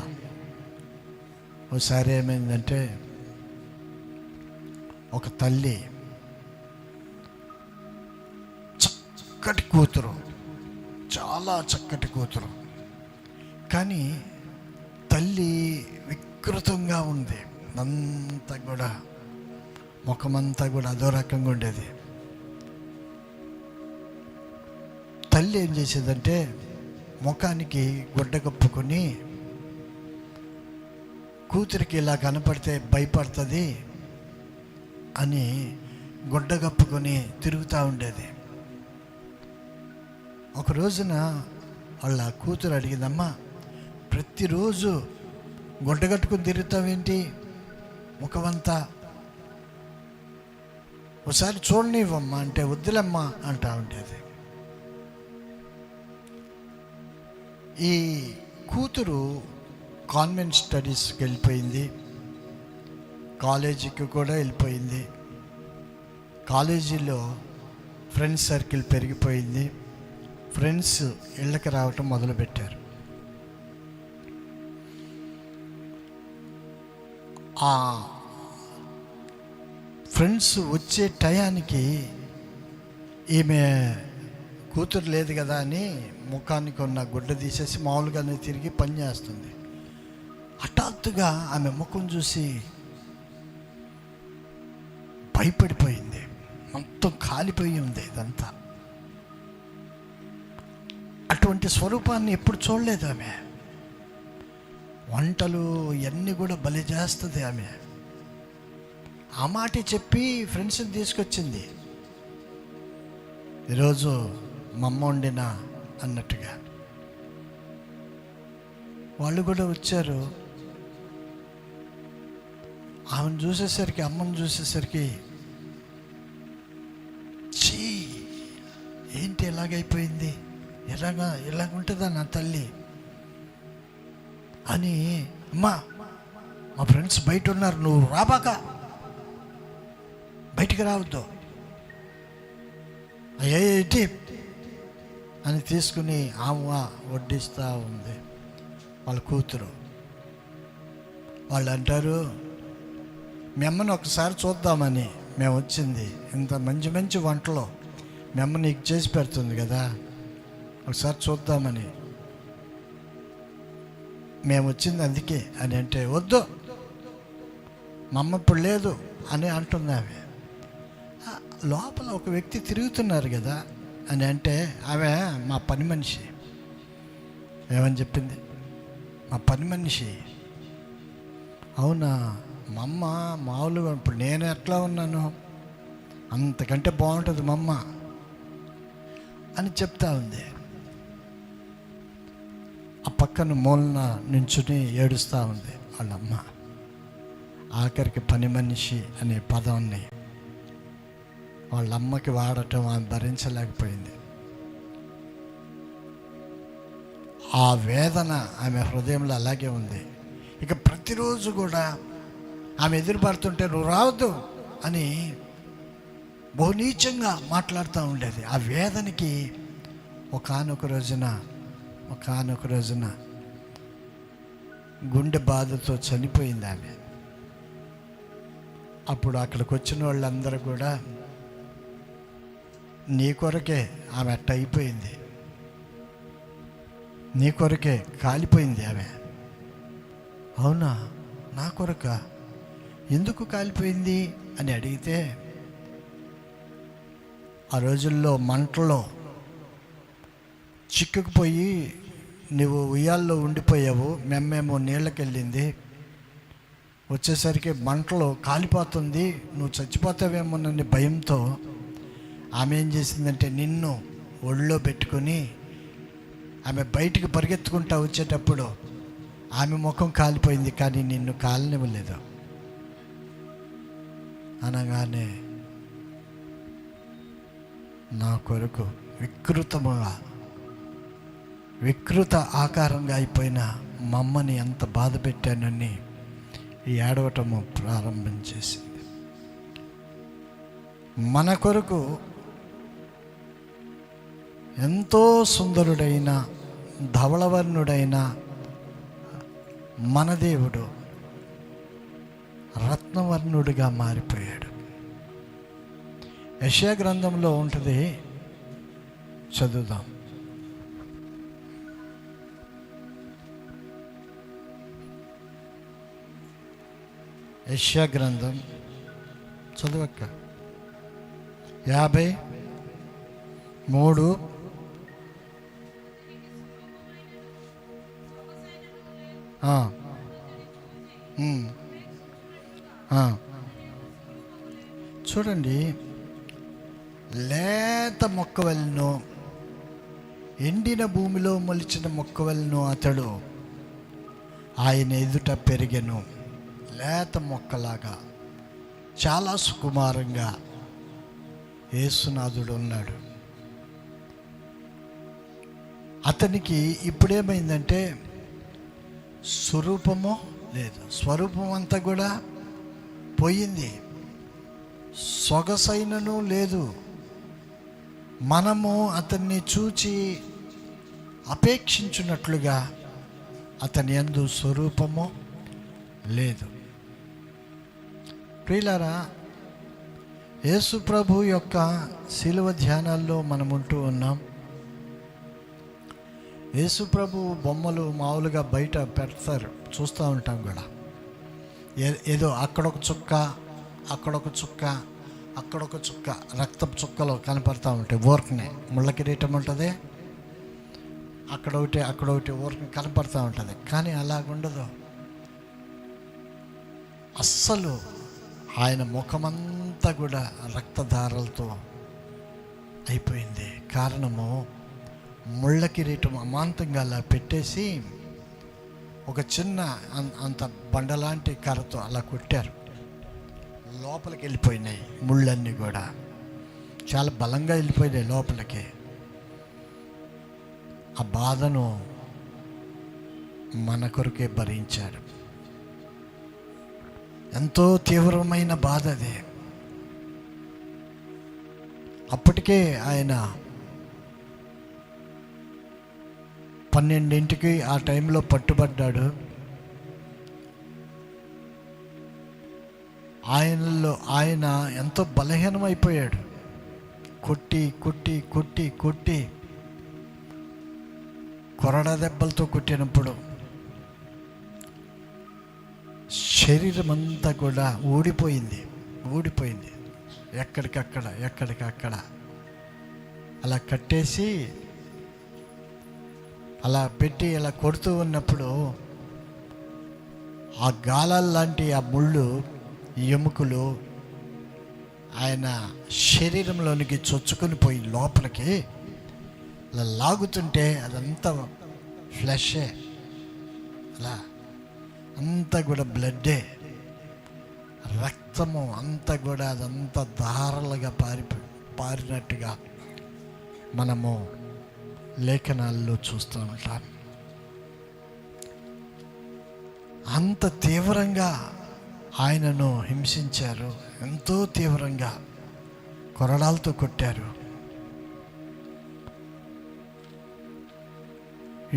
ఒకసారి ఏమైందంటే, ఒక తల్లి చక్కటి కూతురు, చాలా చక్కటి కూతురు, కానీ తల్లి వికృతంగా ఉంది. అంతా కూడా ముఖమంతా కూడా అదో రకంగా ఉండేది. తల్లి ఏం చేసేదంటే, ముఖానికి గుడ్డ కప్పుకొని కూతురికి ఇలా కనపడితే భయపడుతుంది అని గుడ్డ కప్పుకొని తిరుగుతూ ఉండేది. ఒక రోజున వాళ్ళ కూతురు అడిగిందమ్మా, ప్రతిరోజు గుడ్డ కట్టుకుని తిరుగుతావేంటి ముఖమంతా, ఒకసారి చూడనివ్వమ్మా అంటే వద్దులమ్మా అంటా ఉండేది. ఈ కూతురు కాన్వెంట్ స్టడీస్కి వెళ్ళిపోయింది, కాలేజీకి కూడా వెళ్ళిపోయింది. కాలేజీలో ఫ్రెండ్స్ సర్కిల్ పెరిగిపోయింది. ఫ్రెండ్స్ ఇళ్ళకి రావటం మొదలుపెట్టారు. ఆ ఫ్రెండ్స్ వచ్చే టయానికి ఈమె కూతురు లేదు కదా అని ముఖానికి ఉన్న గుడ్డ తీసేసి మామూలుగానే తిరిగి పని చేస్తుంది. హఠాత్తుగా ఆమె ముఖం చూసి భయపడిపోయింది. మొత్తం కాలిపోయి ఉంది ఇదంతా. అటువంటి స్వరూపాన్ని ఎప్పుడు చూడలేదు ఆమె. వంటలు ఇవన్నీ కూడా బలి చేస్తుంది ఆమె. ఆ మాట చెప్పి ఫ్రెండ్స్ని తీసుకొచ్చింది. ఈరోజు మా అమ్మ వండినా అన్నట్టుగా వాళ్ళు కూడా వచ్చారు. ఆమెను చూసేసరికి, అమ్మను చూసేసరికి, చీ ఏంటి ఎలాగైపోయింది, ఎలాగుంటుందా నా తల్లి అని, అమ్మా మా ఫ్రెండ్స్ బయట ఉన్నారు, నువ్వు రాబాక, బయటికి రావద్దు, ఏంటి అని తీసుకుని ఆమె వడ్డిస్తూ ఉంది వాళ్ళ కూతురు. వాళ్ళు అంటారు, మీ అమ్మని ఒకసారి చూద్దామని మేము వచ్చింది, ఇంత మంచి మంచి వంటలు మీ అమ్మ నీకు చేసి పెడుతుంది కదా, ఒకసారి చూద్దామని మేము వచ్చింది అందుకే అని అంటే, వద్దు మా అమ్మ ఇప్పుడు లేదు అని అంటుంది ఆమె. లోపల ఒక వ్యక్తి తిరుగుతున్నారు కదా అని అంటే, ఆమె మా పని మనిషి. ఏమని చెప్పింది? మా పని మనిషి. అవునా, మా అమ్మ మామూలుగా ఇప్పుడు నేను ఎట్లా ఉన్నాను అంతకంటే బాగుంటుంది మా అమ్మ అని చెప్తా ఉంది. ఆ పక్కన మూలన నించుని ఏడుస్తూ ఉంది వాళ్ళమ్మ. ఆఖరికి పని మనిషి అనే పదాన్ని వాళ్ళమ్మకి వాడటం ఆమె భరించలేకపోయింది. ఆ వేదన ఆమె హృదయంలో అలాగే ఉంది. ఇక ప్రతిరోజు కూడా ఆమె ఎదురుపడుతుంటే నువ్వు రావద్దు అని బహునీచంగా మాట్లాడుతూ ఉండేది. ఆ వేదనకి ఒకానొక రోజున గుండె బాధతో చనిపోయింది ఆమె. అప్పుడు అక్కడికి వచ్చిన వాళ్ళందరూ కూడా నీ కొరకే ఆమె అట్ట అయిపోయింది, నీ కొరకే కాలిపోయింది ఆమె. అవునా, నా కొరక? ఎందుకు కాలిపోయింది అని అడిగితే, ఆ రోజుల్లో మంటలో చిక్కుకుపోయి నువ్వు ఉయ్యాల్లో ఉండిపోయావు, మేమేమో నీళ్ళకెళ్ళింది, వచ్చేసరికి మంటలో కాలిపోతుంది, నువ్వు చచ్చిపోతావేమోనని భయంతో ఆమె ఏం చేసిందంటే నిన్ను ఒళ్ళో పెట్టుకొని ఆమె బయటికి పరిగెత్తుకుంటా వచ్చేటప్పుడు ఆమె ముఖం కాలిపోయింది, కానీ నిన్ను కాలనివ్వలేదు. అనగానే నా కొరకు వికృత ఆకారంగా అయిపోయిన మా అమ్మని ఎంత బాధ పెట్టానని ఏడవటము ప్రారంభం చేసింది. మన కొరకు ఎంతో సుందరుడైన ధవళవర్ణుడైన మన దేవుడు రత్నవర్ణుడిగా మారిపోయాడు. యెషయా గ్రంథంలో ఉంటుంది, చదువుదాం. యెషయా గ్రంథం చదువక్క 53. చూడండి, లేత మొక్కవలను ఎండిన భూమిలో మొలిచిన మొక్కవలను అతడు ఆయన ఎదుట పెరిగెను. లేత మొక్కలాగా చాలా సుకుమారంగా యేసునాథుడు ఉన్నాడు. అతనికి ఇప్పుడేమైందంటే స్వరూపము లేదు, స్వరూపం అంతా కూడా పోయింది, సొగసైనను లేదు. మనము అతన్ని చూచి అపేక్షించున్నట్లుగా అతని యందు స్వరూపము లేదు. ప్రియులారా, యేసు ప్రభు యొక్క శిలువ ధ్యానాల్లో మనముంటూ ఉన్నాం. యేసు ప్రభు బొమ్మలు మామూలుగా బయట పెడతారు, చూస్తూ ఉంటాం కూడా. ఏదో అక్కడొక చుక్క, అక్కడొక చుక్క, అక్కడొక చుక్క, రక్తపు చుక్కలు కనపడతా ఉంటాయి. ఊరకనే ముళ్ళ కిరీటం ఉంటుంది, అక్కడొకటి ఊరకనే కనపడతా ఉంటుంది. కానీ అలాగుండదు. అస్సలు ఆయన ముఖమంతా కూడా రక్తధారలతో అయిపోయింది. కారణము, ముళ్ళ కిరీటం అమాంతంగా అలా పెట్టేసి ఒక చిన్న అంత బండలాంటి కర్రతో అలా కొట్టారు. లోపలికి వెళ్ళిపోయినాయి ముళ్ళన్నీ కూడా, చాలా బలంగా వెళ్ళిపోయినాయి లోపలికి. ఆ బాధను మన కొరకే భరించాడు. ఎంతో తీవ్రమైన బాధ అది. అప్పటికే ఆయన 12ంటికి ఆ టైంలో పట్టుబడ్డాడు. ఆయన ఎంతో బలహీనమైపోయాడు. కొట్టి కొట్టి కొట్టి కొట్టి కొరడా దెబ్బలతో కొట్టినప్పుడు శరీరం అంతా కూడా ఊడిపోయింది. ఎక్కడికక్కడ అలా కట్టేసి అలా పెట్టి అలా కొడుతూ ఉన్నప్పుడు ఆ గాలాల్లాంటి ఆ ముళ్ళు, ఎముకలు ఆయన శరీరంలోనికి చొచ్చుకొని పోయి లోపలికి అలా లాగుతుంటే అదంతా ఫ్లెషే, అలా అంతా కూడా బ్లడ్డే, రక్తము అంతా కూడా అదంతా ధారలుగా పారినట్టుగా మనము లేఖనాల్లో చూస్తూ ఉంటాం. అంత తీవ్రంగా ఆయనను హింసించారు, ఎంతో తీవ్రంగా కొరడాలతో కొట్టారు.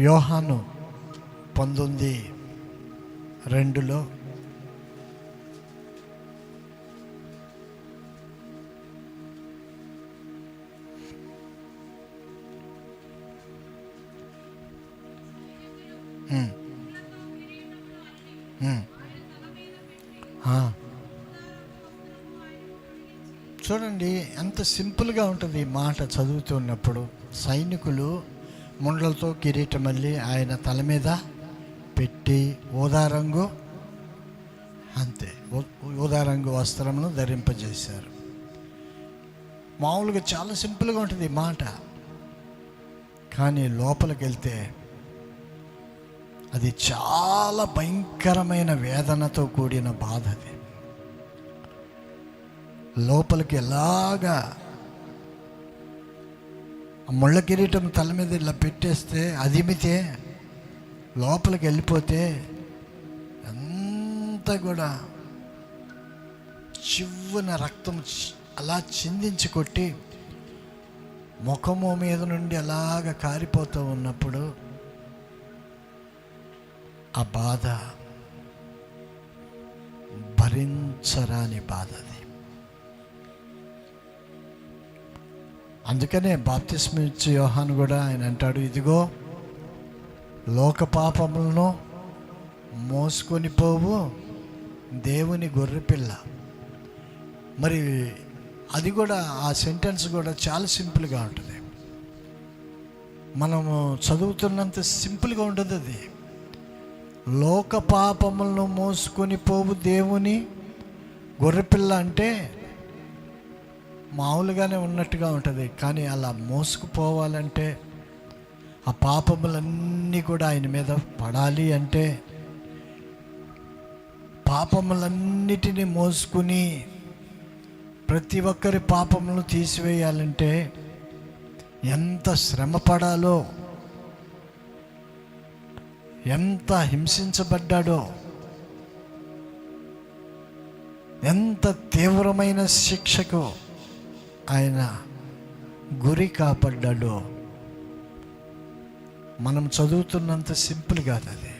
యోహాను 19:2 చూడండి ఎంత సింపుల్గా ఉంటుంది ఈ మాట చదువుతున్నప్పుడు. సైనికులు ముండ్లతో కిరీటం మళ్ళీ ఆయన తల మీద పెట్టి ఊదారంగు, అంతే, ఊదారంగు వస్త్రమును ధరింపజేశారు. మామూలుగా చాలా సింపుల్గా ఉంటుంది ఈ మాట, కానీ లోపలికి వెళ్తే అది చాలా భయంకరమైన వేదనతో కూడిన బాధ. అది లోపలికి ఎలాగా ముళ్ళ కిరీటం తల మీద ఇలా పెట్టేస్తే, అదిమితే లోపలికి వెళ్ళిపోతే అంతా కూడా చివ్వున రక్తం అలా చిందించి కొట్టి ముఖము మీద నుండి అలాగ కారిపోతూ ఉన్నప్పుడు ఆ బాధ భరించరాని బాధ అది. అందుకనే బాప్తిస్మం ఇచ్చే యోహాను కూడా ఆయన అంటాడు, ఇదిగో లోక పాపములను మోసుకొని పోవు దేవుని గొర్రెపిల్ల. మరి అది కూడా, ఆ సెంటెన్స్ కూడా చాలా సింపుల్గా ఉంటుంది. మనము చదువుతున్నంత సింపుల్గా ఉంటుంది అది. లోక పాపములను మోసుకొని పోవు దేవుని గొర్రెపిల్ల అంటే మామూలుగానే ఉన్నట్టుగా ఉంటుంది, కానీ అలా మోసుకుపోవాలంటే, ఆ పాపములన్నీ కూడా ఆయన మీద పడాలి అంటే, పాపములన్నిటినీ మోసుకుని ప్రతి ఒక్కరి పాపములను తీసివేయాలంటే ఎంత శ్రమ పడాలో, ఎంత హింసించబడ్డాడో, ఎంత తీవ్రమైన శిక్షకు ఆయన గురి కాపాడ్డాడో మనం చదువుతున్నంత సింపుల్ కాదు. అది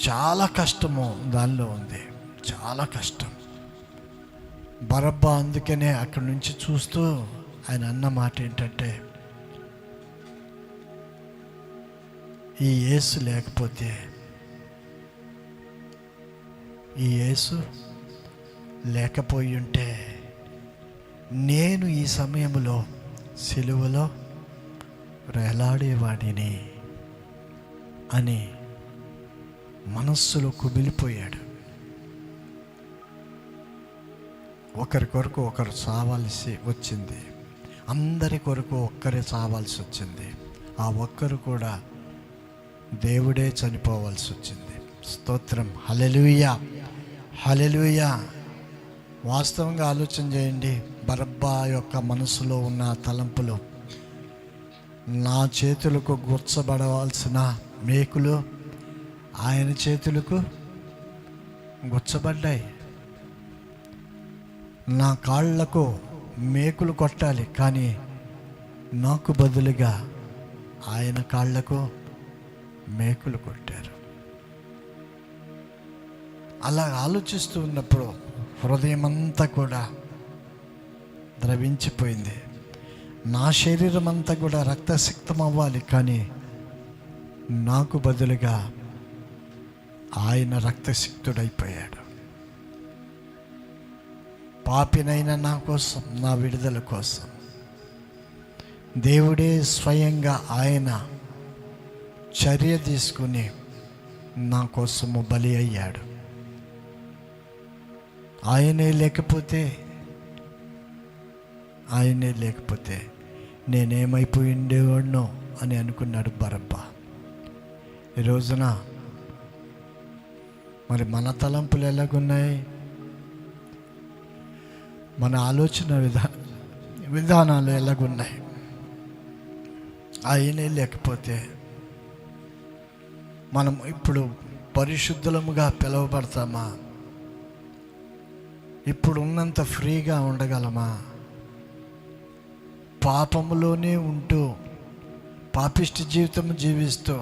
చాలా కష్టము దానిలో ఉంది, చాలా కష్టం. బరబ్బా అందుకనే అక్కడి నుంచి చూస్తూ ఆయన అన్న మాట ఏంటంటే, ఈ యేసు లేకపోతే, ఈ యేసు లేకపోయి ఉంటే నేను ఈ సమయంలో సిలువలో వేలాడేవాడిని అని మనస్సులో కుమిలిపోయాడు. ఒకరి కొరకు ఒకరు చావాల్సి వచ్చింది, అందరి కొరకు ఒక్కరే చావాల్సి వచ్చింది. ఆ ఒక్కరు కూడా దేవుడే చనిపోవాల్సి వచ్చింది. స్తోత్రం, హల్లెలూయా, హల్లెలూయా. వాస్తవంగా ఆలోచన చేయండి, బరబ్బా యొక్క మనసులో ఉన్న తలంపులు, నా చేతులకు గుచ్చబడవలసిన మేకులు ఆయన చేతులకు గుచ్చబడ్డాయి. నా కాళ్ళకు మేకులు కొట్టాలి, కానీ నాకు బదులుగా ఆయన కాళ్ళకు మేకులు కొట్టారు. అలా ఆలోచిస్తూ ఉన్నప్పుడు హృదయం అంతా కూడా ద్రవించిపోయింది. నా శరీరం అంతా కూడా రక్తసిక్తం అవ్వాలి, కానీ నాకు బదులుగా ఆయన రక్తసిక్తుడైపోయాడు. పాపినైన నా కోసం, నా విడుదల కోసం దేవుడే స్వయంగా ఆయన చర్య తీసుకుని నా కోసము బలి అయ్యాడు. ఆయనే లేకపోతే నేనేమైపోయి ఉండేవాడినో అని అనుకున్నాడు బరబ్బా. ఈ రోజున మరి మన తలంపులు ఎలాగున్నాయి, మన ఆలోచన విధానాలు ఎలాగున్నాయి? ఆయనే లేకపోతే మనం ఇప్పుడు పరిశుద్ధులముగా పిలువబడతామా? ఇప్పుడు ఉన్నంత ఫ్రీగా ఉండగలమా? పాపములోనే ఉంటూ పాపిష్టి జీవితం జీవిస్తూ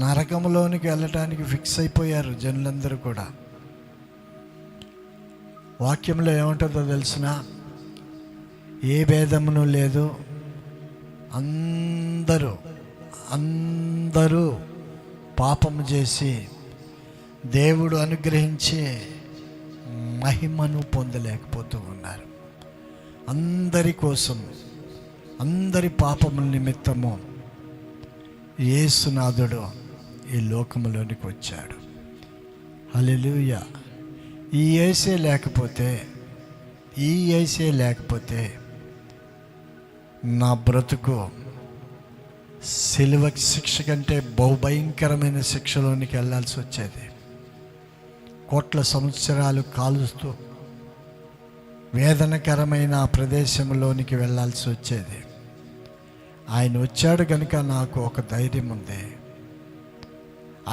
నరకములోనికి వెళ్ళటానికి ఫిక్స్ అయిపోయారు జనులందరూ కూడా. వాక్యంలో ఏముంటుందో తెలిసిన, ఏ భేదమును లేదు, అందరూ పాపము చేసి దేవుడు అనుగ్రహించే మహిమను పొందలేకపోతూ ఉన్నారు. అందరి కోసం, అందరి పాపముల నిమిత్తము యేసునాథుడు ఈ లోకములోనికి వచ్చాడు. హల్లెలూయా. ఈ యేసే లేకపోతే నా బ్రతుకు సిలువ శిక్ష కంటే బహుభయంకరమైన శిక్షలోనికి వెళ్ళాల్సి వచ్చేది. కోట్ల సంవత్సరాలు కాలుస్తూ వేదనకరమైన ఆ ప్రదేశంలోనికి వెళ్ళాల్సి వచ్చేది. ఆయన వచ్చాడు కనుక నాకు ఒక ధైర్యం ఉంది.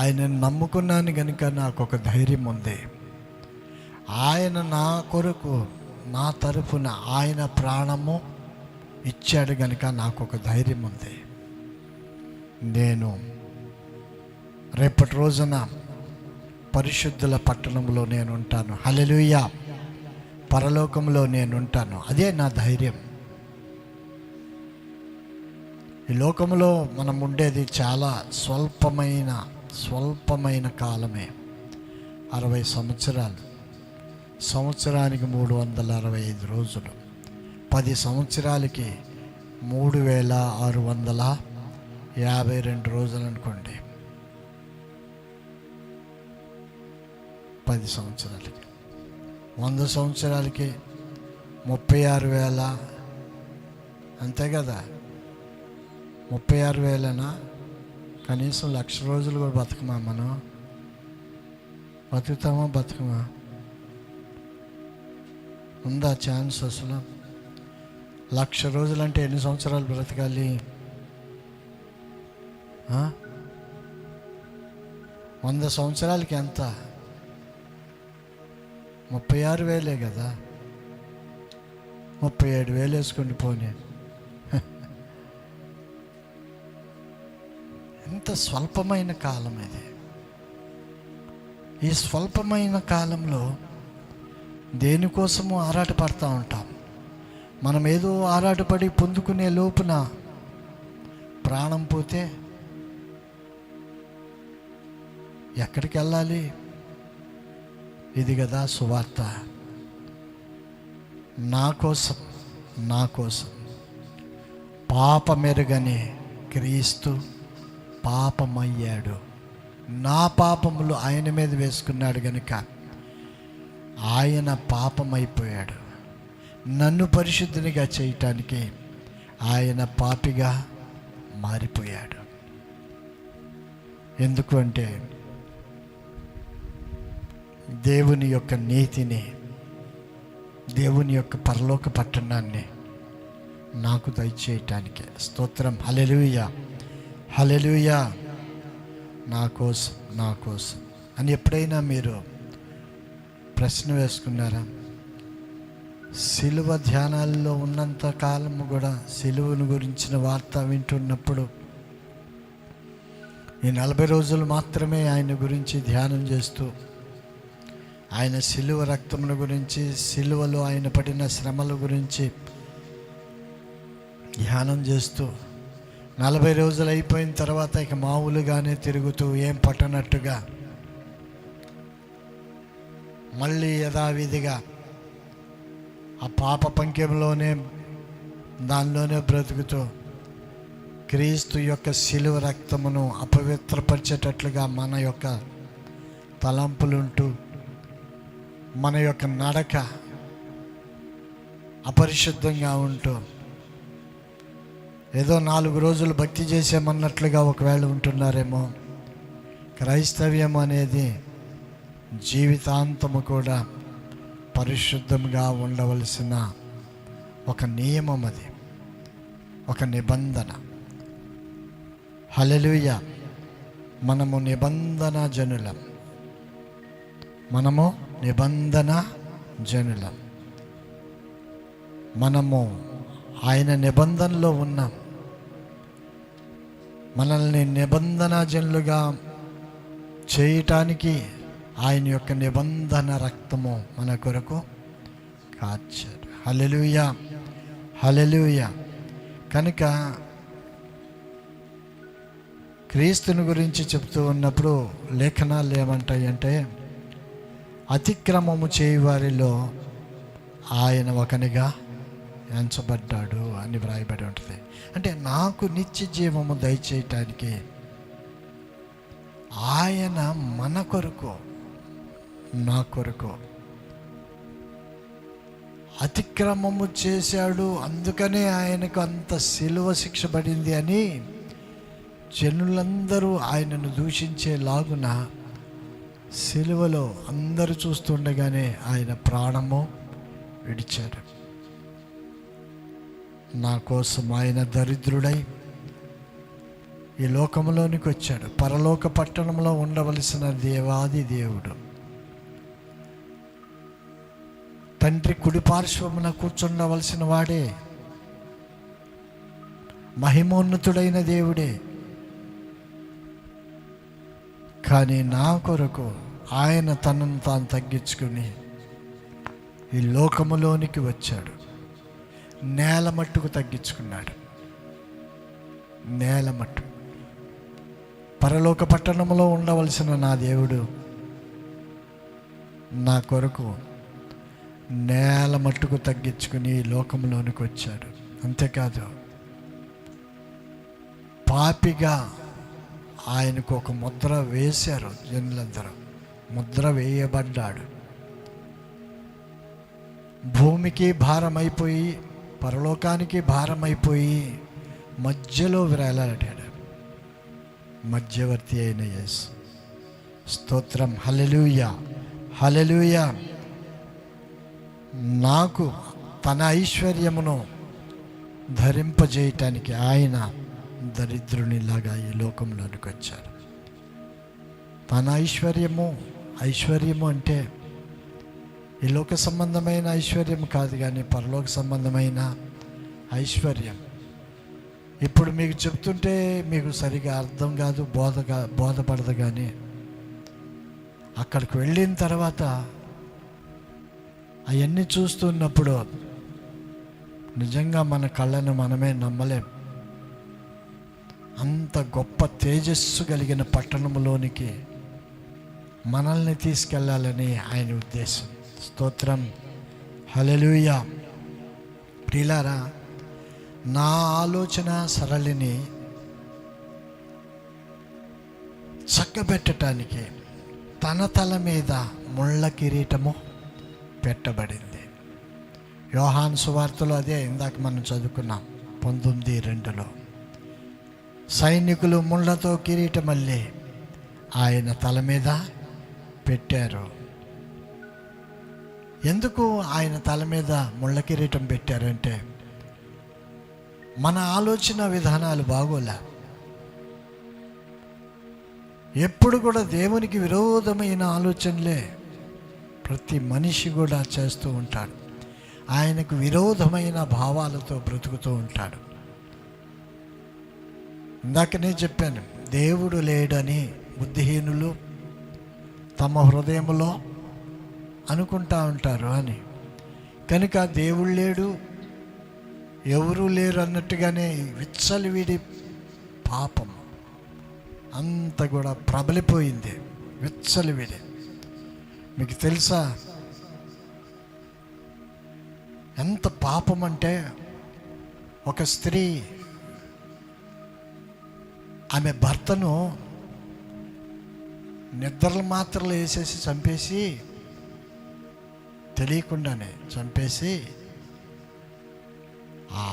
ఆయనను నమ్ముకున్నాను కనుక నాకు ఒక ధైర్యం ఉంది. ఆయన నా కొరకు, నా తరఫున ఆయన ప్రాణము ఇచ్చాడు కనుక నాకు ఒక ధైర్యం ఉంది. నేను రేపటి రోజున పరిశుద్ధుల పట్టణంలో నేను ఉంటాను. హల్లెలూయా. పరలోకంలో నేను ఉంటాను. అదే నా ధైర్యం. ఈ లోకంలో మనం ఉండేది చాలా స్వల్పమైన కాలమే. 60 సంవత్సరాలు. సంవత్సరానికి 365 రోజులు. 10 సంవత్సరాలకి 3652 రోజులు అనుకోండి. 10 సంవత్సరాలకి 100 సంవత్సరాలకి 36,000. అంతే కదా? 36,000నా? కనీసం 1,00,000 రోజులు కూడా బతకమా మనం? బతుకుతామా బతకమా? ఉందా ఛాన్స్ అసలు? 1,00,000 రోజులు అంటే ఎన్ని సంవత్సరాలు బ్రతకాలి? 100 సంవత్సరాలకి ఎంత? 36,000 కదా. 37,000 వేసుకోండి పోనీ. ఎంత స్వల్పమైన కాలం ఇది. ఈ స్వల్పమైన కాలంలో దేనికోసము ఆరాటపడుతూ ఉంటాం. మనం ఏదో ఆరాటపడి పొందుకునే లోపున ప్రాణం పోతే ఎక్కడికి వెళ్ళాలి? ఇది కదా సువార్త. నా కోసం పాపమెరుగని క్రీస్తు పాపమయ్యాడు. నా పాపములు ఆయన మీద వేసుకున్నాడు గనుక ఆయన పాపమైపోయాడు. నన్ను పరిశుద్ధునిగా చేయటానికి ఆయన పాపిగా మారిపోయాడు. ఎందుకు అంటే దేవుని యొక్క నీతిని, దేవుని యొక్క పరలోక పట్టణాన్ని నాకు దయచేయటానికి. స్తోత్రం. హల్లెలూయా, హల్లెలూయా. నా కోసం అని ఎప్పుడైనా మీరు ప్రశ్న వేసుకున్నారా? సిలువ ధ్యానాల్లో ఉన్నంత కాలము కూడా సిలువను గురించిన వార్త వింటున్నప్పుడు ఈ 40 రోజులు మాత్రమే ఆయన గురించి ధ్యానం చేస్తూ, ఆయన సిలువ రక్తమును గురించి, సిలువలో ఆయన పడిన శ్రమల గురించి ధ్యానం చేస్తూ 40 రోజులు అయిపోయిన తర్వాత ఇక మామూలుగానే తిరుగుతూ ఏం పట్టనట్టుగా మళ్ళీ యథావిధిగా ఆ పాప పంక్యంలోనే దానిలోనే బ్రతుకుతూ క్రీస్తు యొక్క శిలువ రక్తమును అపవిత్రపరిచేటట్లుగా మన యొక్క తలంపులుంటూ, మన యొక్క నడక అపరిశుద్ధంగా ఉంటూ, ఏదో 4 రోజులు భక్తి చేసామన్నట్లుగా ఒకవేళ ఉంటున్నారేమో. క్రైస్తవ్యం అనేది జీవితాంతము కూడా పరిశుద్ధంగా ఉండవలసిన ఒక నియమం, అది ఒక నిబంధన. హల్లెలూయా. మనము నిబంధన జనులం. మనము నిబంధన జనులం. మనము ఆయన నిబంధనలో ఉన్నాం. మనల్ని నిబంధన జనులుగా చేయటానికి ఆయన యొక్క నిబంధన రక్తము మన కొరకు కార్చారు. హల్లెలూయా, హల్లెలూయా. కనుక క్రీస్తుని గురించి చెప్తూ ఉన్నప్పుడు లేఖనాలు ఏమంటాయంటే, అతిక్రమము చేయువారిలో ఆయన ఒకనిగా ఎంచబడ్డాడు అని వ్రాయబడి ఉంటుంది. అంటే నాకు నిత్య జీవము దయచేయటానికి ఆయన మన కొరకు, నా కొరకు అతిక్రమము చేశాడు. అందుకనే ఆయనకు అంత శిలువ శిక్ష పడింది అని జనులందరూ ఆయనను దూషించేలాగున శిలువలో అందరూ చూస్తుండగానే ఆయన ప్రాణము విడిచాడు. నా కోసం ఆయన దరిద్రుడై ఈ లోకంలోనికి వచ్చాడు. పరలోక పట్టణంలో ఉండవలసిన దేవాది దేవుడు, తండ్రి కుడి పార్శ్వమున కూర్చుండవలసిన వాడే, మహిమోన్నతుడైన దేవుడే. కానీ నా కొరకు ఆయన తనను తాను తగ్గించుకుని ఈ లోకములోనికి వచ్చాడు. నేల మట్టుకు తగ్గించుకున్నాడు. నేల మట్టు. పరలోక పట్టణంలో ఉండవలసిన నా దేవుడు నా కొరకు నేల మట్టుకు తగ్గించుకుని లోకంలోనికి వచ్చాడు. అంతేకాదు, పాపిగా ఆయనకు ఒక ముద్ర వేశారు జనులందరూ. ముద్ర వేయబడ్డాడు. భూమికి భారమైపోయి, పరలోకానికి భారమైపోయి మధ్యలో వేలాడాడు మధ్యవర్తి అయిన యేసు. స్తోత్రం, హల్లెలూయా, హల్లెలూయా. నాకు తన ఐశ్వర్యమును ధరింపజేయటానికి ఆయన దరిద్రునిలాగా ఈ లోకంలోనికి వచ్చాడు. తన ఐశ్వర్యము అంటే ఈ లోక సంబంధమైన ఐశ్వర్యం కాదు, కానీ పరలోక సంబంధమైన ఐశ్వర్యం. ఇప్పుడు మీకు చెప్తుంటే మీకు సరిగా అర్థం కాదు, బోధపడదు. కానీ అక్కడికి వెళ్ళిన తర్వాత అవన్నీ చూస్తున్నప్పుడు నిజంగా మన కళ్ళను మనమే నమ్మలేం. అంత గొప్ప తేజస్సు కలిగిన పట్టణంలోనికి మనల్ని తీసుకెళ్ళాలని ఆయన ఉద్దేశం. స్తోత్రం, హల్లెలూయా. ప్రియులారా, నా ఆలోచన సరళిని చక్కబెట్టడానికి తన తల మీద ముళ్ళ కిరీటము పెట్టబడింది. యోహాను సువార్తలో అదే ఇందాక మనం చదువుకున్నాం 19:2. సైనికులు ముళ్ళతో కిరీటమల్లి ఆయన తల మీద పెట్టారు. ఎందుకు ఆయన తల మీద ముళ్ళ కిరీటం పెట్టారంటే, మన ఆలోచన విధానాలు బాగోలే. ఎప్పుడు కూడా దేవునికి విరోధమైన ఆలోచనలే ప్రతి మనిషి కూడా చేస్తూ ఉంటాడు. ఆయనకు విరోధమైన భావాలతో బ్రతుకుతూ ఉంటాడు. ఇందాకనే చెప్పాను, దేవుడు లేడని బుద్ధిహీనులు తమ హృదయంలో అనుకుంటా ఉంటారు అని. కనుక దేవుడు లేడు, ఎవరూ లేరు అన్నట్టుగానే విచ్చలవిడి పాపం అంత కూడా ప్రబలిపోయింది. విచ్చలవిడి. మీకు తెలుసా ఎంత పాపం అంటే, ఒక స్త్రీ ఆమె భర్తను నిద్రలు మాత్రలు వేసేసి చంపేసి, తెలియకుండానే చంపేసి, ఆ